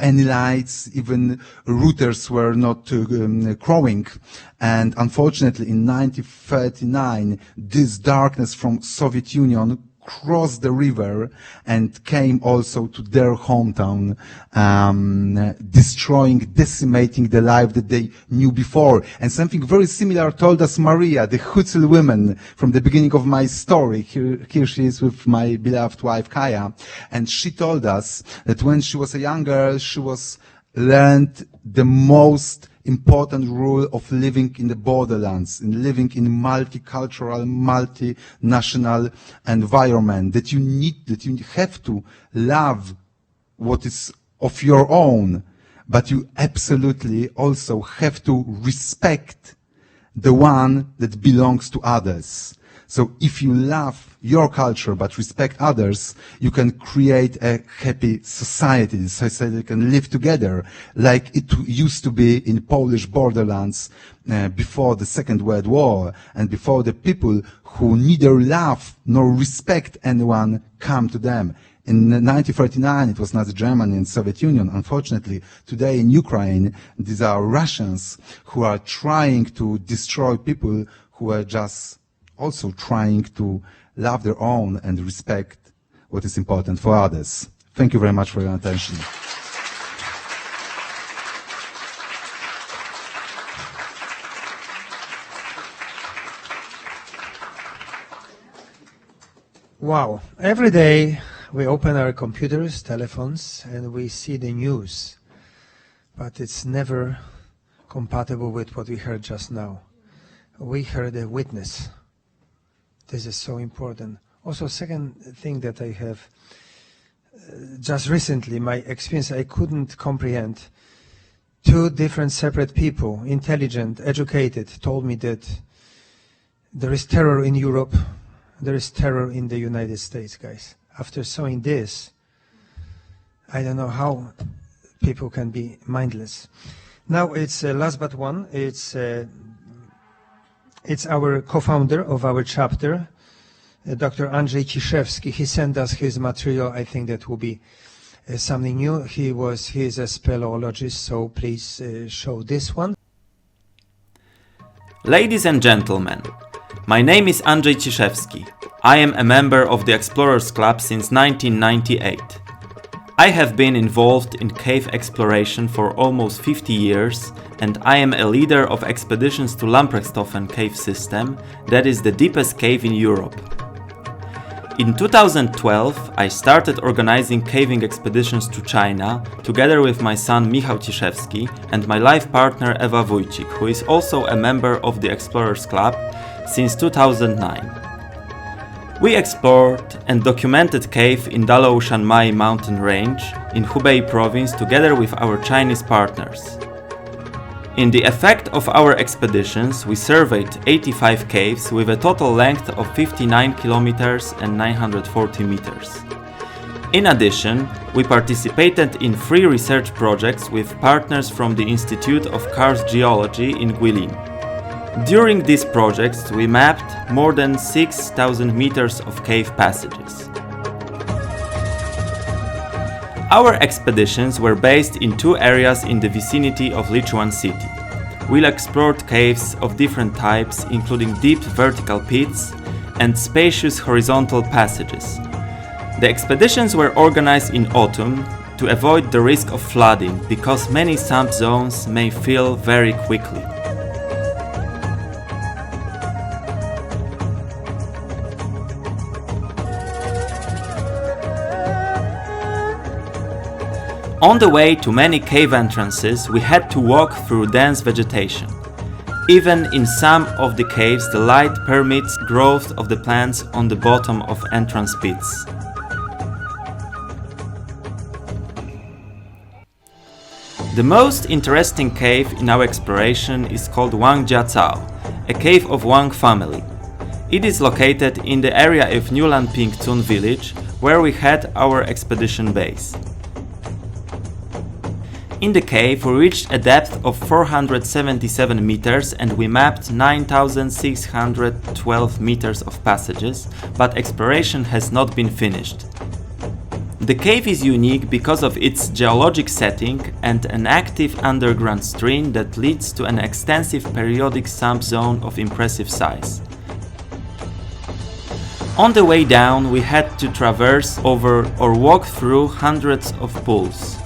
any lights, even routers were not crowing. And unfortunately, in 1939, this darkness from Soviet Union crossed the river and came also to their hometown, decimating the life that they knew before. And something very similar told us Maria, the Hutzil woman, from the beginning of my story. Here she is with my beloved wife Kaya. And she told us that when she was a young girl, she learned the most important rule of living in the borderlands, in living in multicultural, multinational environment, that you have to love what is of your own, but you absolutely also have to respect the one that belongs to others. So if you love your culture but respect others, you can create a happy society. The society can live together like it used to be in Polish borderlands before the Second World War, and before the people who neither love nor respect anyone come to them. In 1939, it was Nazi Germany and Soviet Union. Unfortunately, today in Ukraine, these are Russians who are trying to destroy people who are just also trying to love their own and respect what is important for others. Thank you very much for your attention. Wow. Every day we open our computers, telephones, and we see the news. But it's never compatible with what we heard just now. We heard a witness. This is so important. Also, second thing that I have just recently, my experience, I couldn't comprehend. Two different separate people, intelligent, educated, told me that there is terror in Europe, there is terror in the United States, guys. After saying this, I don't know how people can be mindless. Now it's last but one. It's our co-founder of our chapter, Dr. Andrzej Ciszewski. He sent us his material. I think that will be something new. He is a speleologist, so please show this one. Ladies and gentlemen, my name is Andrzej Ciszewski. I am a member of the Explorers Club since 1998. I have been involved in cave exploration for almost 50 years, and I am a leader of expeditions to Lamprechthofen cave system, that is the deepest cave in Europe. In 2012, I started organizing caving expeditions to China, together with my son Michał Ciszewski and my life partner Ewa Wójcik, who is also a member of the Explorers Club since 2009. We explored and documented cave in Dalou Shanmai mountain range in Hubei province together with our Chinese partners. In the effect of our expeditions, we surveyed 85 caves with a total length of 59 kilometers and 940 meters. In addition, we participated in 3 research projects with partners from the Institute of Karst Geology in Guilin. During these projects, we mapped more than 6,000 meters of cave passages. Our expeditions were based in 2 areas in the vicinity of Lichuan city. We explored caves of different types, including deep vertical pits and spacious horizontal passages. The expeditions were organized in autumn to avoid the risk of flooding, because many sump zones may fill very quickly. On the way to many cave entrances, we had to walk through dense vegetation. Even in some of the caves, the light permits growth of the plants on the bottom of entrance pits. The most interesting cave in our exploration is called Wang Jiacao, a cave of Wang family. It is located in the area of Nulan Pingtun village, where we had our expedition base. In the cave, we reached a depth of 477 meters and we mapped 9,612 meters of passages, but exploration has not been finished. The cave is unique because of its geologic setting and an active underground stream that leads to an extensive periodic sump zone of impressive size. On the way down, we had to traverse over or walk through hundreds of pools.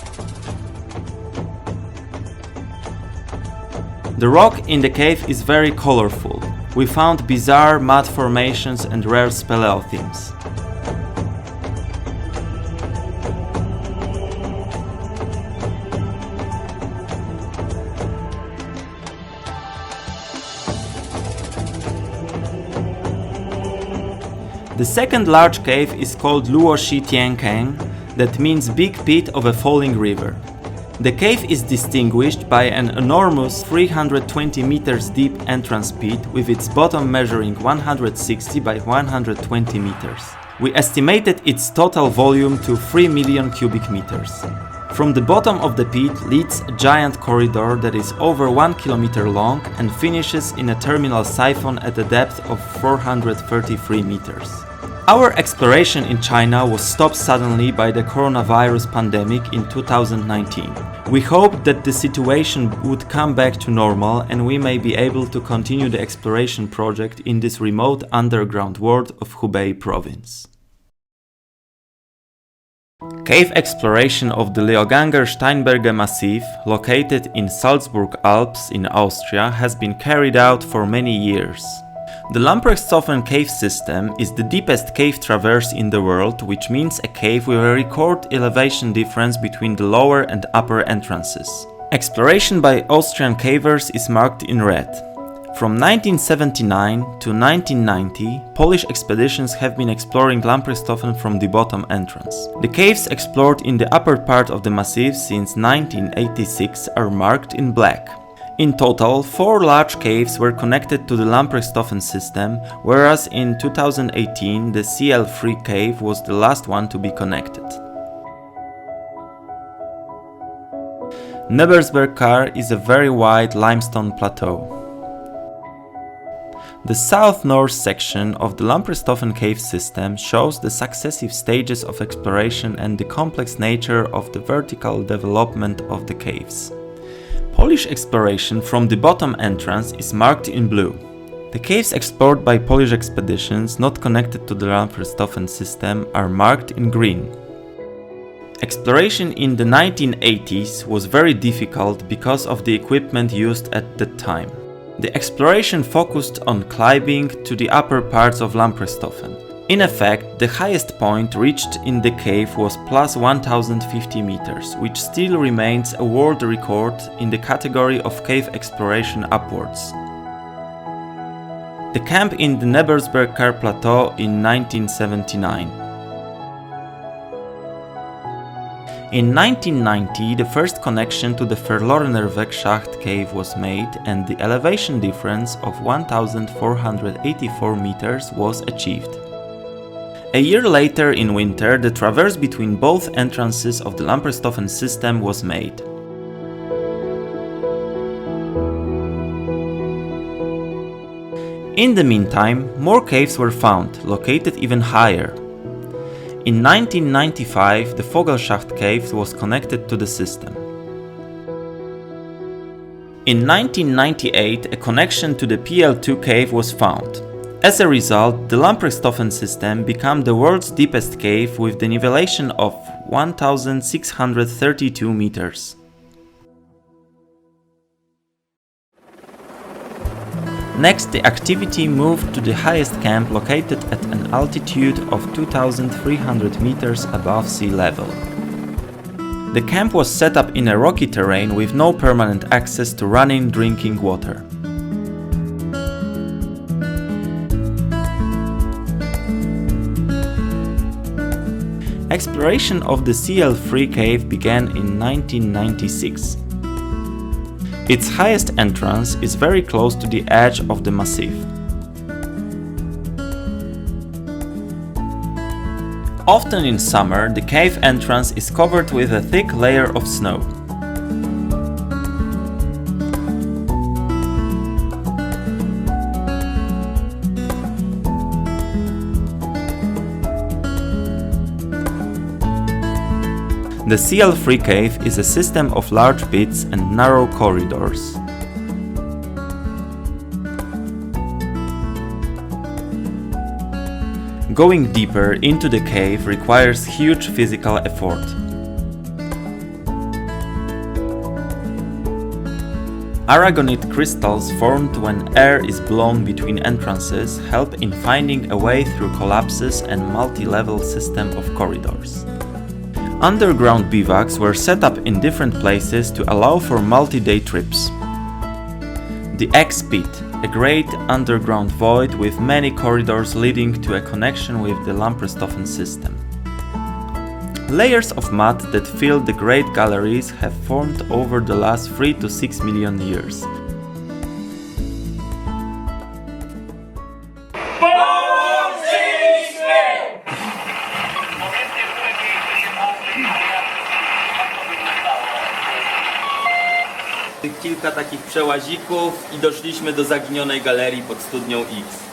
The rock in the cave is very colorful. We found bizarre mud formations and rare speleothems. The second large cave is called Luoxi Tiankang, that means big pit of a falling river. The cave is distinguished by an enormous 320 meters deep entrance pit with its bottom measuring 160 by 120 meters. We estimated its total volume to 3 million cubic meters. From the bottom of the pit leads a giant corridor that is over 1 kilometer long and finishes in a terminal siphon at a depth of 433 meters. Our exploration in China was stopped suddenly by the coronavirus pandemic in 2019. We hoped that the situation would come back to normal and we may be able to continue the exploration project in this remote underground world of Hubei province. Cave exploration of the Leoganger-Steinberge Massif, located in Salzburg Alps in Austria, has been carried out for many years. The Lamprechthofen cave system is the deepest cave traverse in the world, which means a cave with a record elevation difference between the lower and upper entrances. Exploration by Austrian cavers is marked in red. From 1979 to 1990, Polish expeditions have been exploring Lamprechthofen from the bottom entrance. The caves explored in the upper part of the massif since 1986 are marked in black. In total, 4 large caves were connected to the Lamprechthofen system, whereas in 2018 the CL3 cave was the last one to be connected. Nebersberg Kar is a very wide limestone plateau. The south-north section of the Lamprechthofen cave system shows the successive stages of exploration and the complex nature of the vertical development of the caves. Polish exploration from the bottom entrance is marked in blue. The caves explored by Polish expeditions not connected to the Lamprechthofen system are marked in green. Exploration in the 1980s was very difficult because of the equipment used at that time. The exploration focused on climbing to the upper parts of Lamprechthofen. In effect, the highest point reached in the cave was plus 1050 meters, which still remains a world record in the category of cave exploration upwards. The camp in the Nebersberg Kar Plateau in 1979. In 1990, the first connection to the Verlorener Weg Schacht cave was made and the elevation difference of 1484 meters was achieved. A year later in winter, the traverse between both entrances of the Lamprechthofen system was made. In the meantime, more caves were found, located even higher. In 1995, the Vogelschacht cave was connected to the system. In 1998, a connection to the PL2 cave was found. As a result, the Lamprechthofen system became the world's deepest cave with the elevation of 1632 meters. Next, the activity moved to the highest camp located at an altitude of 2300 meters above sea level. The camp was set up in a rocky terrain with no permanent access to running drinking water. Exploration of the CL3 cave began in 1996. Its highest entrance is very close to the edge of the massif. Often in summer, the cave entrance is covered with a thick layer of snow. The CL3 cave is a system of large pits and narrow corridors. Going deeper into the cave requires huge physical effort. Aragonite crystals formed when air is blown between entrances help in finding a way through collapses and multi-level system of corridors. Underground bivouacs were set up in different places to allow for multi-day trips. The X-Pit, a great underground void with many corridors leading to a connection with the Lamprechthofen system. Layers of mud that fill the great galleries have formed over the last 3 to 6 million years. Kilka takich przełazików i doszliśmy do zaginionej galerii pod studnią X.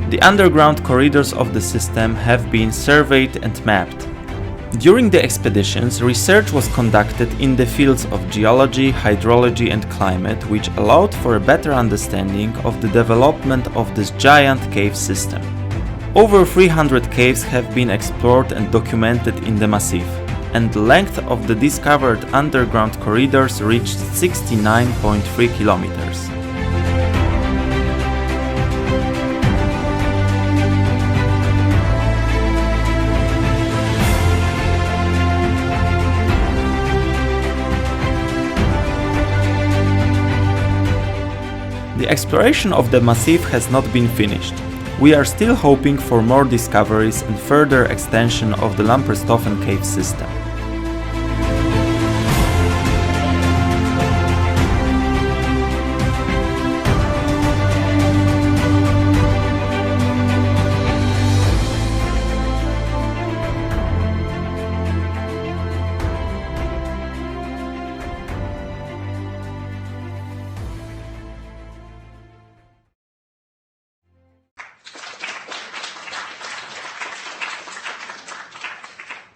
The underground corridors of the system have been surveyed and mapped. During the expeditions, research was conducted in the fields of geology, hydrology and climate, which allowed for a better understanding of the development of this giant cave system. Over 300 caves have been explored and documented in the Massif, and the length of the discovered underground corridors reached 69.3 kilometers. The exploration of the Massif has not been finished. We are still hoping for more discoveries and further extension of the Lamperstoffen cave system.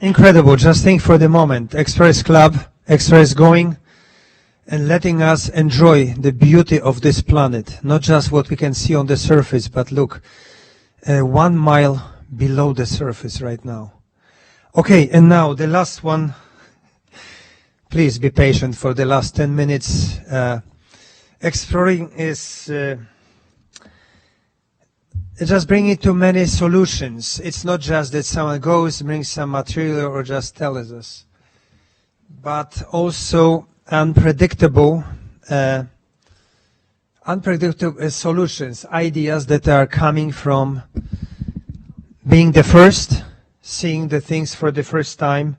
Incredible. Just think for the moment. Express Club, Express going and letting us enjoy the beauty of this planet. Not just what we can see on the surface, but look, 1 mile below the surface right now. Okay, and now the last one. Please be patient for the last 10 minutes. Exploring is just bringing too many solutions. It's not just that someone goes, brings some material or just tells us, but also unpredictable solutions, ideas that are coming from being the first, seeing the things for the first time,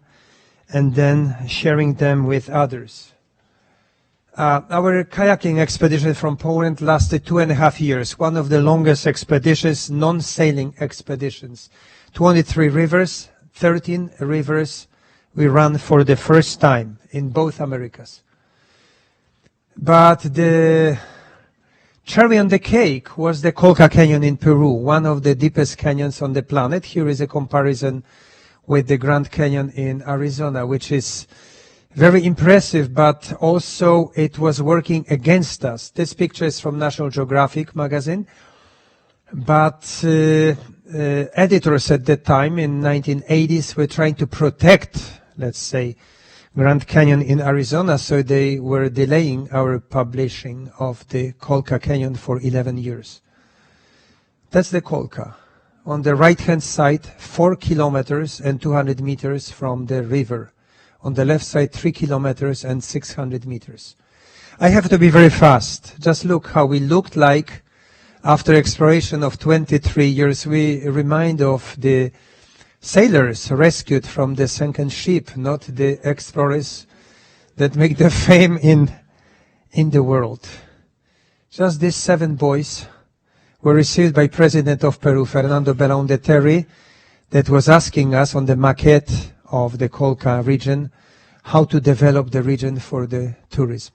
and then sharing them with others. Our kayaking expedition from Poland lasted 2.5 years, one of the longest expeditions, non-sailing expeditions. 23 rivers, 13 rivers we ran for the first time in both Americas. But the cherry on the cake was the Colca Canyon in Peru, one of the deepest canyons on the planet. Here is a comparison with the Grand Canyon in Arizona, which is very impressive, but also it was working against us. This picture is from National Geographic magazine, but editors at that time in 1980s were trying to protect, let's say, Grand Canyon in Arizona, so they were delaying our publishing of the Colca Canyon for 11 years. That's the Colca. On the right-hand side, 4 kilometers and 200 meters from the river. On the left side, 3 kilometers and 600 meters. I have to be very fast. Just look how we looked like after exploration of 23 years. We remind of the sailors rescued from the sunken ship, not the explorers that make the fame in the world. Just these 7 boys were received by President of Peru, Fernando Belón de Terry, that was asking us on the maquette of the Colca region, how to develop the region for the tourism.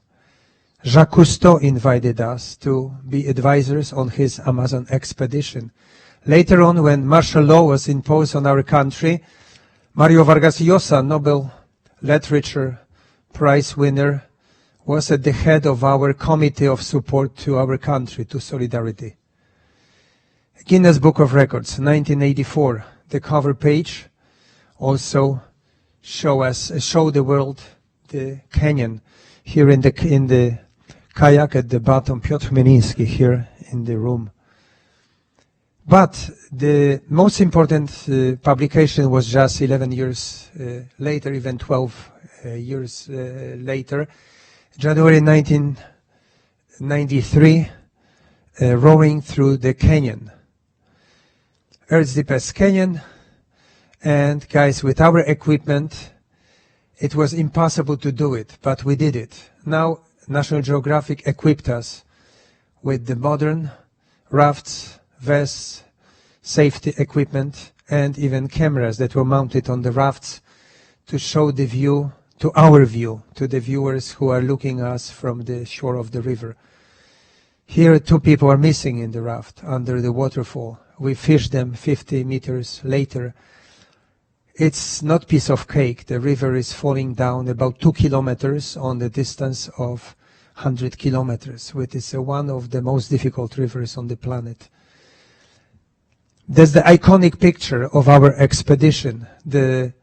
Jacques Cousteau invited us to be advisors on his Amazon expedition. Later on, when martial law was imposed on our country, Mario Vargas Llosa, Nobel Literature Prize winner, was at the head of our committee of support to our country, to Solidarity. Guinness Book of Records, 1984, the cover page also show the world the canyon. Here in the kayak at the bottom, Piotr Meniński here in the room. But the most important publication was just 11 years later, even 12 years later, January 1993, rowing through the canyon, Earth's deepest canyon. And guys, with our equipment, it was impossible to do it, but we did it. Now, National Geographic equipped us with the modern rafts, vests, safety equipment, and even cameras that were mounted on the rafts to show the view, to our view, to the viewers who are looking at us from the shore of the river. Here, 2 people are missing in the raft under the waterfall. We fished them 50 meters later. It's not piece of cake. The river is falling down about 2 kilometers on the distance of 100 kilometers, which is one of the most difficult rivers on the planet. That's the iconic picture of our expedition. The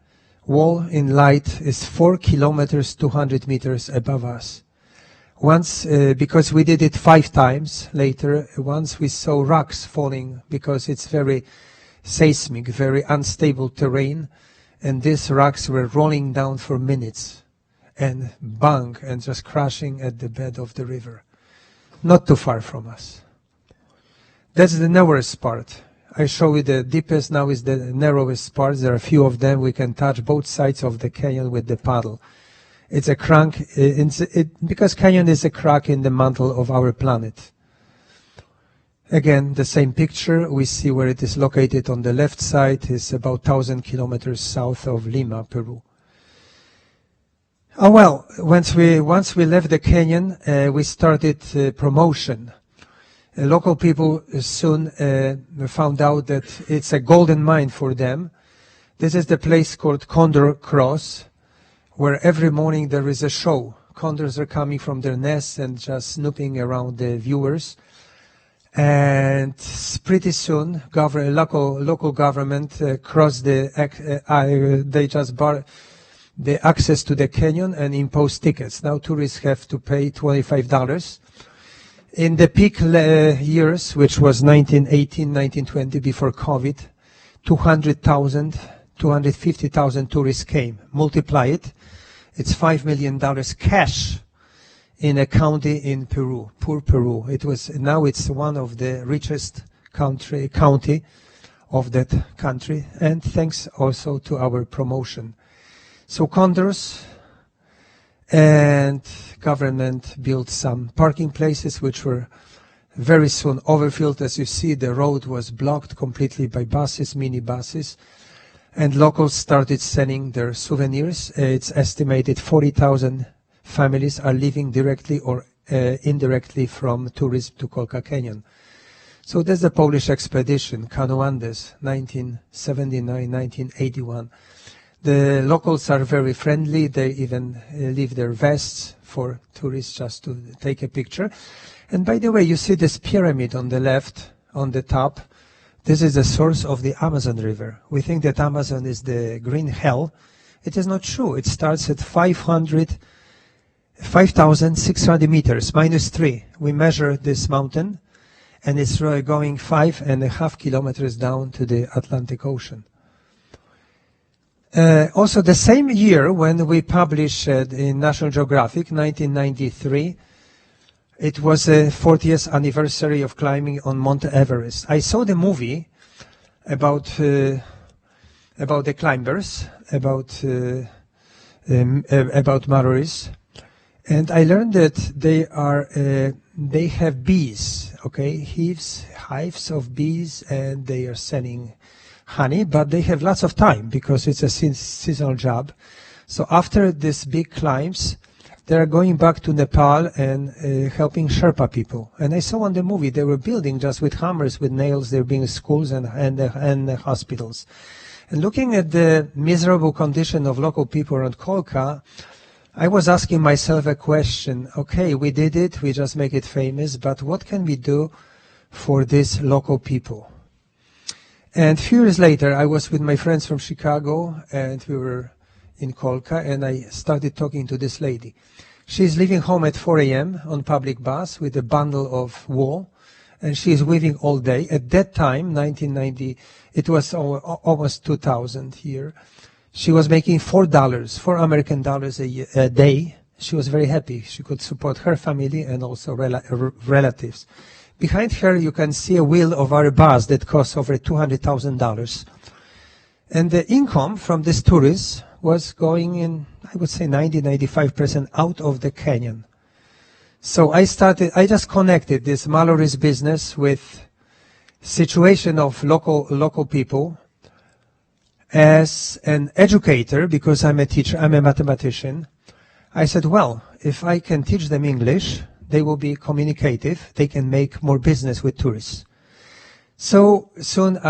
wall in light is 4 kilometers, 200 meters above us. Once, because we did it 5 times later, once we saw rocks falling because it's very seismic, very unstable terrain, and these rocks were rolling down for minutes and bang, and just crashing at the bed of the river, not too far from us. That's the narrowest part. I show you the deepest, now is the narrowest part. There are a few of them. We can touch both sides of the canyon with the paddle. It's a crack, because canyon is a crack in the mantle of our planet. Again, the same picture. We see where it is located on the left side. It's about 1,000 kilometers south of Lima, Peru. Oh well, once we left the canyon, we started promotion. Local people soon found out that it's a golden mine for them. This is the place called Condor Cross, where every morning there is a show. Condors are coming from their nests and just snooping around the viewers. And pretty soon, local government crossed they just bar the access to the canyon and imposed tickets. Now tourists have to pay $25. In the peak years, which was 1918, 1920, before COVID, 200,000, 250,000 tourists came. Multiply it, it's $5 million cash in a county in Peru, poor Peru. Now it's one of the richest county of that country, and thanks also to our promotion. So condors and government built some parking places which were very soon overfilled. As you see, the road was blocked completely by buses, mini buses, and locals started sending their souvenirs. It's estimated 40,000 families are living directly or indirectly from tourism to Kolka Canyon. So that's the Polish expedition, Canoe Andes, 1979, 1981. The locals are very friendly. They even leave their vests for tourists just to take a picture. And by the way, you see this pyramid on the left, on the top. This is the source of the Amazon River. We think that Amazon is the green hell. It is not true. It starts at 5,600 meters, -3. We measure this mountain, and it's going 5.5 kilometers down to the Atlantic Ocean. Also, the same year when we published in National Geographic, 1993, it was the 40th anniversary of climbing on Mount Everest. I saw the movie about the climbers, about Maoris, and I learned that they have bees, okay, hives of bees, and they are selling honey, but they have lots of time because it's a seasonal job. So after these big climbs, they are going back to Nepal and helping Sherpa people. And I saw on the movie they were building just with hammers, with nails. They're being schools and hospitals. And looking at the miserable condition of local people around Kolka, I was asking myself a question. Okay, we did it. We just make it famous. But what can we do for these local people? And a few years later, I was with my friends from Chicago, and we were in Kolka, and I started talking to this lady. She's leaving home at 4 a.m. on public bus with a bundle of wool and she is weaving all day. At that time, 1990, it was almost 2000 here. She was making $4 American dollars a day. She was very happy. She could support her family and also relatives. Behind her, you can see a wheel of our bus that costs over $200,000. And the income from this tourists was going in, I would say 90-95% out of the canyon. So I just connected this Mallory's business with situation of local people. As an educator, because I'm a teacher, I'm a mathematician, I said, well, if I can teach them English, they will be communicative, they can make more business with tourists. So soon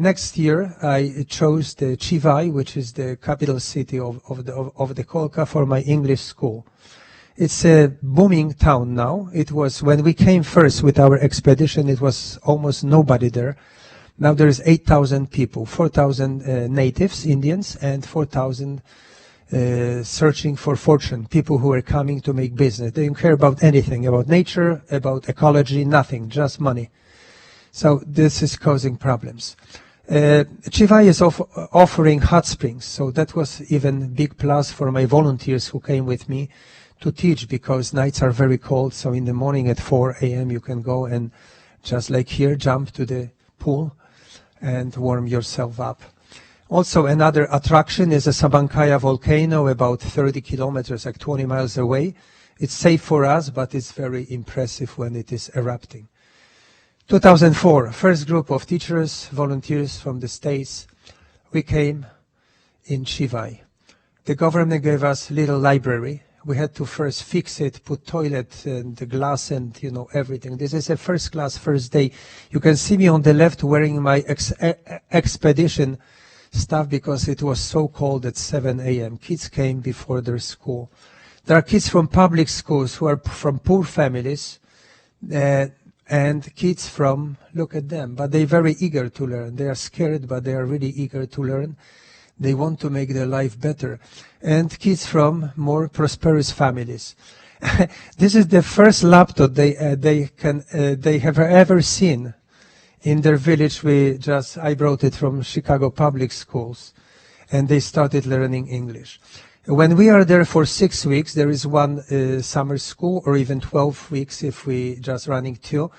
next year, I chose the Chivay, which is the capital city of the Kolka, for my English school. It's a booming town now. It was, when we came first with our expedition, it was almost nobody there. Now there is 8,000 people, 4,000 natives, Indians, and 4,000 searching for fortune, people who are coming to make business. They don't care about anything, about nature, about ecology, nothing, just money. So this is causing problems. Chivay is offering hot springs, so that was even big plus for my volunteers who came with me to teach, because nights are very cold, so in the morning at 4 a.m. you can go and just like here, jump to the pool and warm yourself up. Also, another attraction is a Sabancaya volcano, about 30 kilometers, like 20 miles away. It's safe for us, but it's very impressive when it is erupting. 2004, first group of teachers, volunteers from the States, we came in Chivay. The government gave us a little library. We had to first fix it, put toilet and the glass and, everything. This is a first class, first day. You can see me on the left wearing my expedition stuff because it was so cold at 7 a.m. Kids came before their school. There are kids from public schools who are from poor families and kids from, look at them, but they're very eager to learn. They are scared, but they are really eager to learn. They want to make their life better. And kids from more prosperous families. This is the first laptop they have ever seen in their village. I brought it from Chicago public schools, and they started learning English. When we are there for 6 weeks, there is one summer school, or even 12 weeks if we just running 2.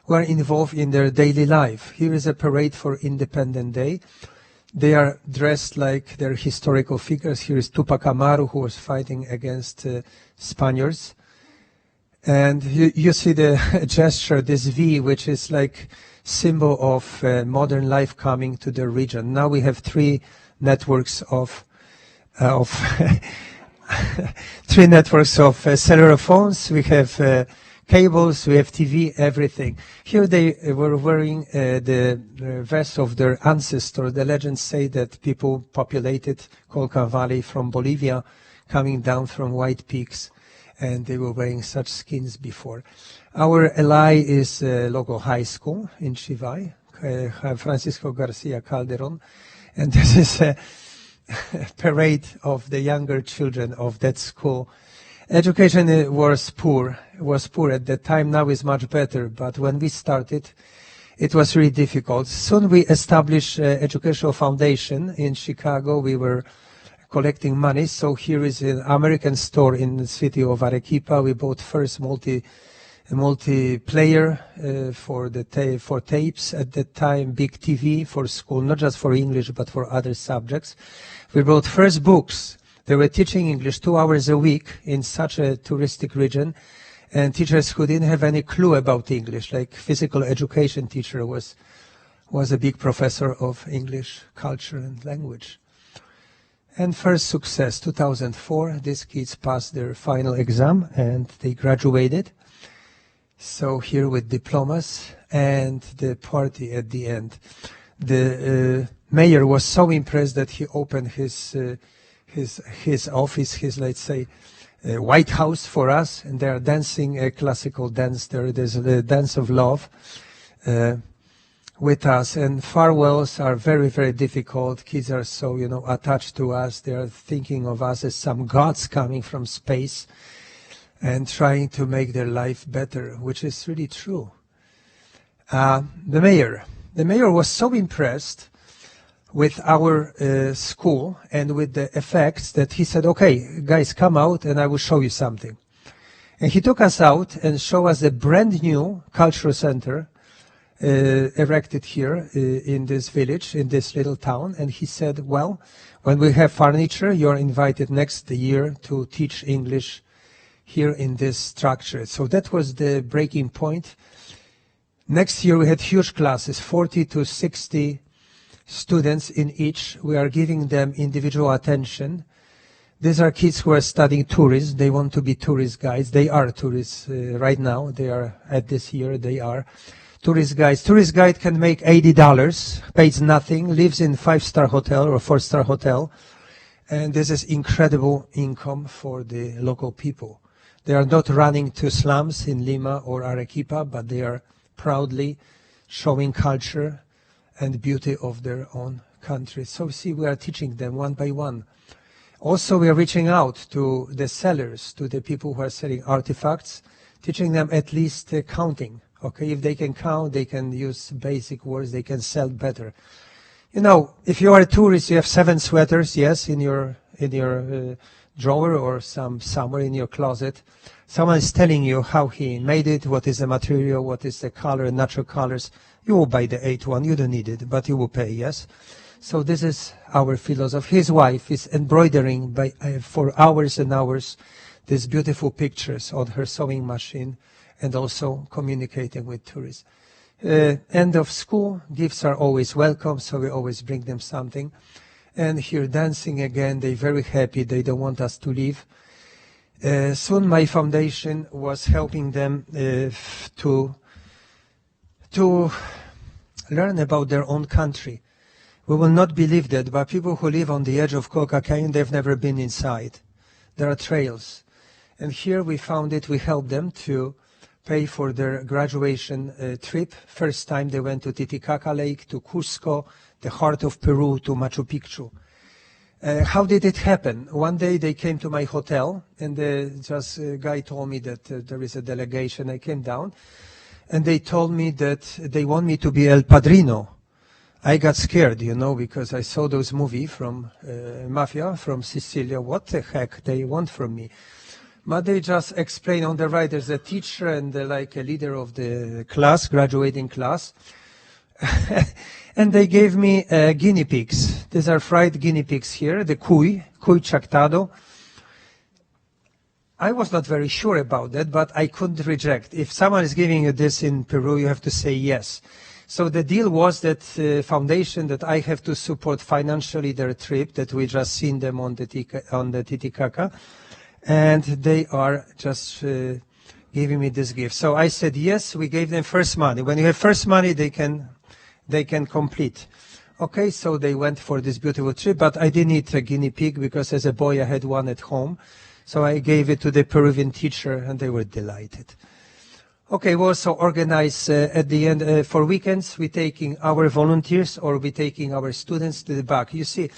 We are involved in their daily life. Here is a parade for Independence Day. They are dressed like their historical figures. Here is Tupac Amaru, who was fighting against Spaniards. And you see the gesture, this V, which is like symbol of modern life coming to the region. Now we have 3 networks of three networks of cellular phones. We have cables, we have TV, everything. Here they were wearing the vest of their ancestors. The legends say that people populated Colca Valley from Bolivia, coming down from White Peaks, and they were wearing such skins before. Our ally is local high school in Chivay, Francisco Garcia Calderon, and this is a parade of the younger children of that school. Education was poor at that time. Now is much better, but when we started, it was really difficult. Soon we established an educational foundation in Chicago. We were collecting money. So here is an American store in the city of Arequipa. We bought first multiplayer for tapes at that time, big TV for school, not just for English, but for other subjects. We bought first books. They were teaching English 2 hours a week in such a touristic region, and teachers who didn't have any clue about English, like physical education teacher was a big professor of English culture and language. And first success, 2004, these kids passed their final exam and they graduated. So here with diplomas and the party at the end. The mayor was so impressed that he opened his office, let's say, White House for us, and they are dancing a classical dance there. There's the dance of love with us, and farewells are very, very difficult. Kids are so, attached to us. They are thinking of us as some gods coming from space and trying to make their life better, which is really true. The mayor was so impressed with our school and with the effects that he said, okay, guys, come out and I will show you something. And he took us out and showed us a brand new cultural center erected here in this village, in this little town. And he said, well, when we have furniture, you're invited next year to teach English here in this structure. So that was the breaking point. Next year we had huge classes, 40 to 60 students in each. We are giving them individual attention. These are kids who are studying tourism. They want to be tourist guides. They are tourists right now. They are at this year. They are tourist guides. Tourist guide can make $80, pays nothing, lives in 5-star hotel or 4-star hotel. And this is incredible income for the local people. They are not running to slums in Lima or Arequipa, but they are proudly showing culture and beauty of their own country. So see, we are teaching them one by one. Also, we are reaching out to the sellers, to the people who are selling artifacts, teaching them at least counting. Okay, if they can count, they can use basic words, they can sell better. You know, if you are a tourist, you have 7 sweaters, yes, in your drawer or somewhere in your closet. Someone is telling you how he made it, what is the material, what is the color, natural colors. You will buy the 8th one, you don't need it, but you will pay, yes? So this is our philosophy. His wife is embroidering for hours and hours these beautiful pictures on her sewing machine and also communicating with tourists. End of school, gifts are always welcome, so we always bring them something. And here dancing again, they're very happy, they don't want us to leave. Soon my foundation was helping them to learn about their own country. We will not believe that, but people who live on the edge of Colca Canyon, they've never been inside. There are trails. And here we found it, we helped them to pay for their graduation trip. First time they went to Titicaca Lake, to Cusco, the heart of Peru, to Machu Picchu. How did it happen? One day they came to my hotel, and a guy told me that there is a delegation. I came down, and they told me that they want me to be El Padrino. I got scared, you know, because I saw those movies from Mafia, from Sicilia. What the heck they want from me? But they just explain on the right, there's a teacher and like a leader of the class, graduating class. And they gave me guinea pigs. These are fried guinea pigs here, the cuy chactado. I was not very sure about that, but I couldn't reject. If someone is giving you this in Peru, you have to say yes. So the deal was that foundation that I have to support financially their trip, that we just seen them on the Titicaca, and they are just giving me this gift. So I said yes. We gave them first money. When you have first money, they can complete. Okay, so they went for this beautiful trip, but I didn't eat a guinea pig because as a boy I had one at home. So I gave it to the Peruvian teacher, and they were delighted. Okay, we also organize at the end for weekends. We're taking our volunteers or we're taking our students to the back. You see,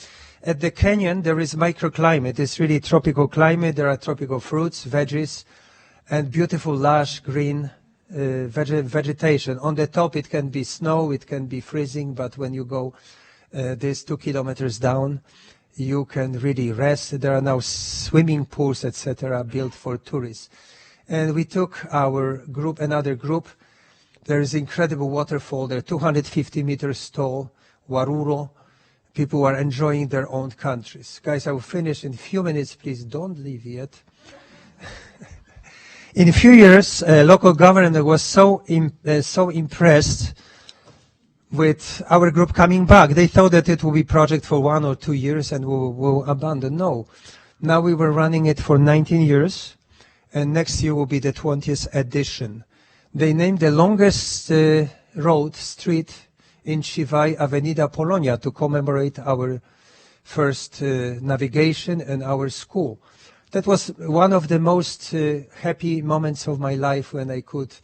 at the canyon there is microclimate. It's really tropical climate. There are tropical fruits, veggies, and beautiful lush green vegetation. On the top it can be snow, it can be freezing, but when you go these 2 kilometers down, you can really rest. There are now swimming pools, etc., built for tourists. And we took our group, another group. There is incredible waterfall. They're 250 meters tall, Waruro. People are enjoying their own countries. Guys, I will finish in a few minutes. Please don't leave yet. In a few years, local government was so impressed with our group coming back. They thought that it will be a project for 1 or 2 years and we'll abandon. No. Now we were running it for 19 years. And next year will be the 20th edition. They named the longest street in Chivay, Avenida Polonia, to commemorate our first navigation and our school. That was one of the most happy moments of my life when I could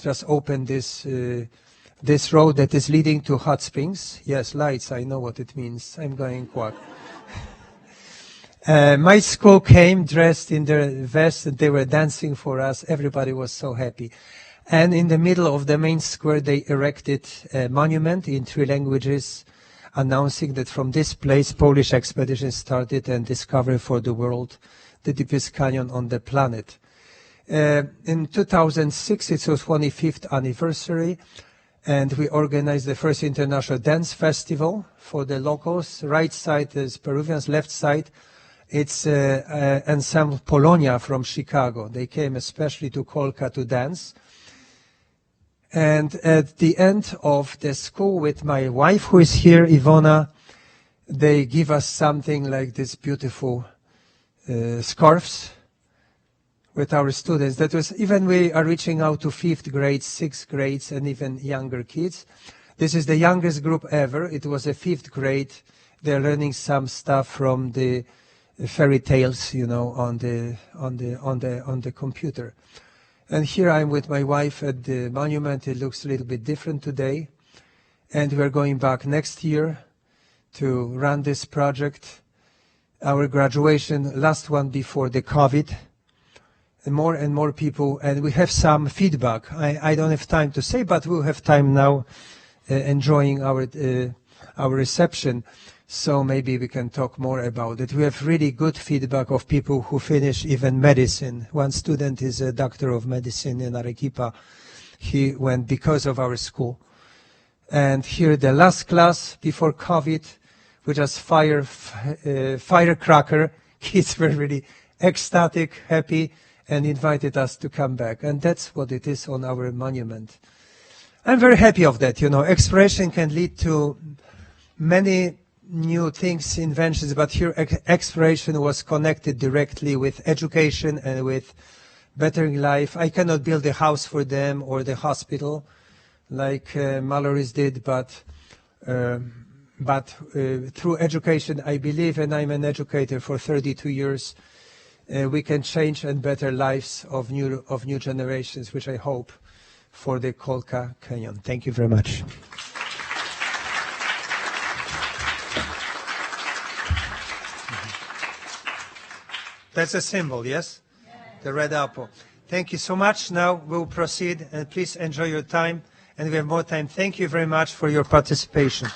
just open this road that is leading to hot springs. Yes, lights, I know what it means. I'm going quack. My school came dressed in their vest and they were dancing for us. Everybody was so happy. And in the middle of the main square, they erected a monument in 3 languages, announcing that from this place, Polish expedition started and discovered for the world the deepest canyon on the planet. In 2006, it was 25th anniversary, and we organized the first international dance festival for the locals. Right side is Peruvians, left side it's ensemble Polonia from Chicago. They came especially to Kolka to dance. And at the end of the school with my wife, who is here, Ivona, they give us something like this beautiful scarves with our students. That was, even we are reaching out to 5th grades, 6th grades, and even younger kids. This is the youngest group ever. It was a 5th grade. They're learning some stuff from the fairy tales, you know, on the computer. And here I'm with my wife at the monument. It looks a little bit different today. And we're going back next year to run this project. Our graduation, last one before the COVID. And more people. And we have some feedback. I don't have time to say, but we'll have time now enjoying our reception. So maybe we can talk more about it. We have really good feedback of people who finish even medicine. One student is a doctor of medicine in Arequipa. He went because of our school. And here the last class before COVID, which was firecracker. Kids were really ecstatic, happy, and invited us to come back. And that's what it is on our monument. I'm very happy of that. You know, exploration can lead to many new things, inventions, but here exploration was connected directly with education and with bettering life. I cannot build a house for them or the hospital like Mallory's did, but through education, I believe, and I'm an educator for 32 years, we can change and better lives of new generations, which I hope for the Kolka Canyon. Thank you very much. That's a symbol, yes? The red apple. Thank you so much. Now we'll proceed, and please enjoy your time, and we have more time. Thank you very much for your participation.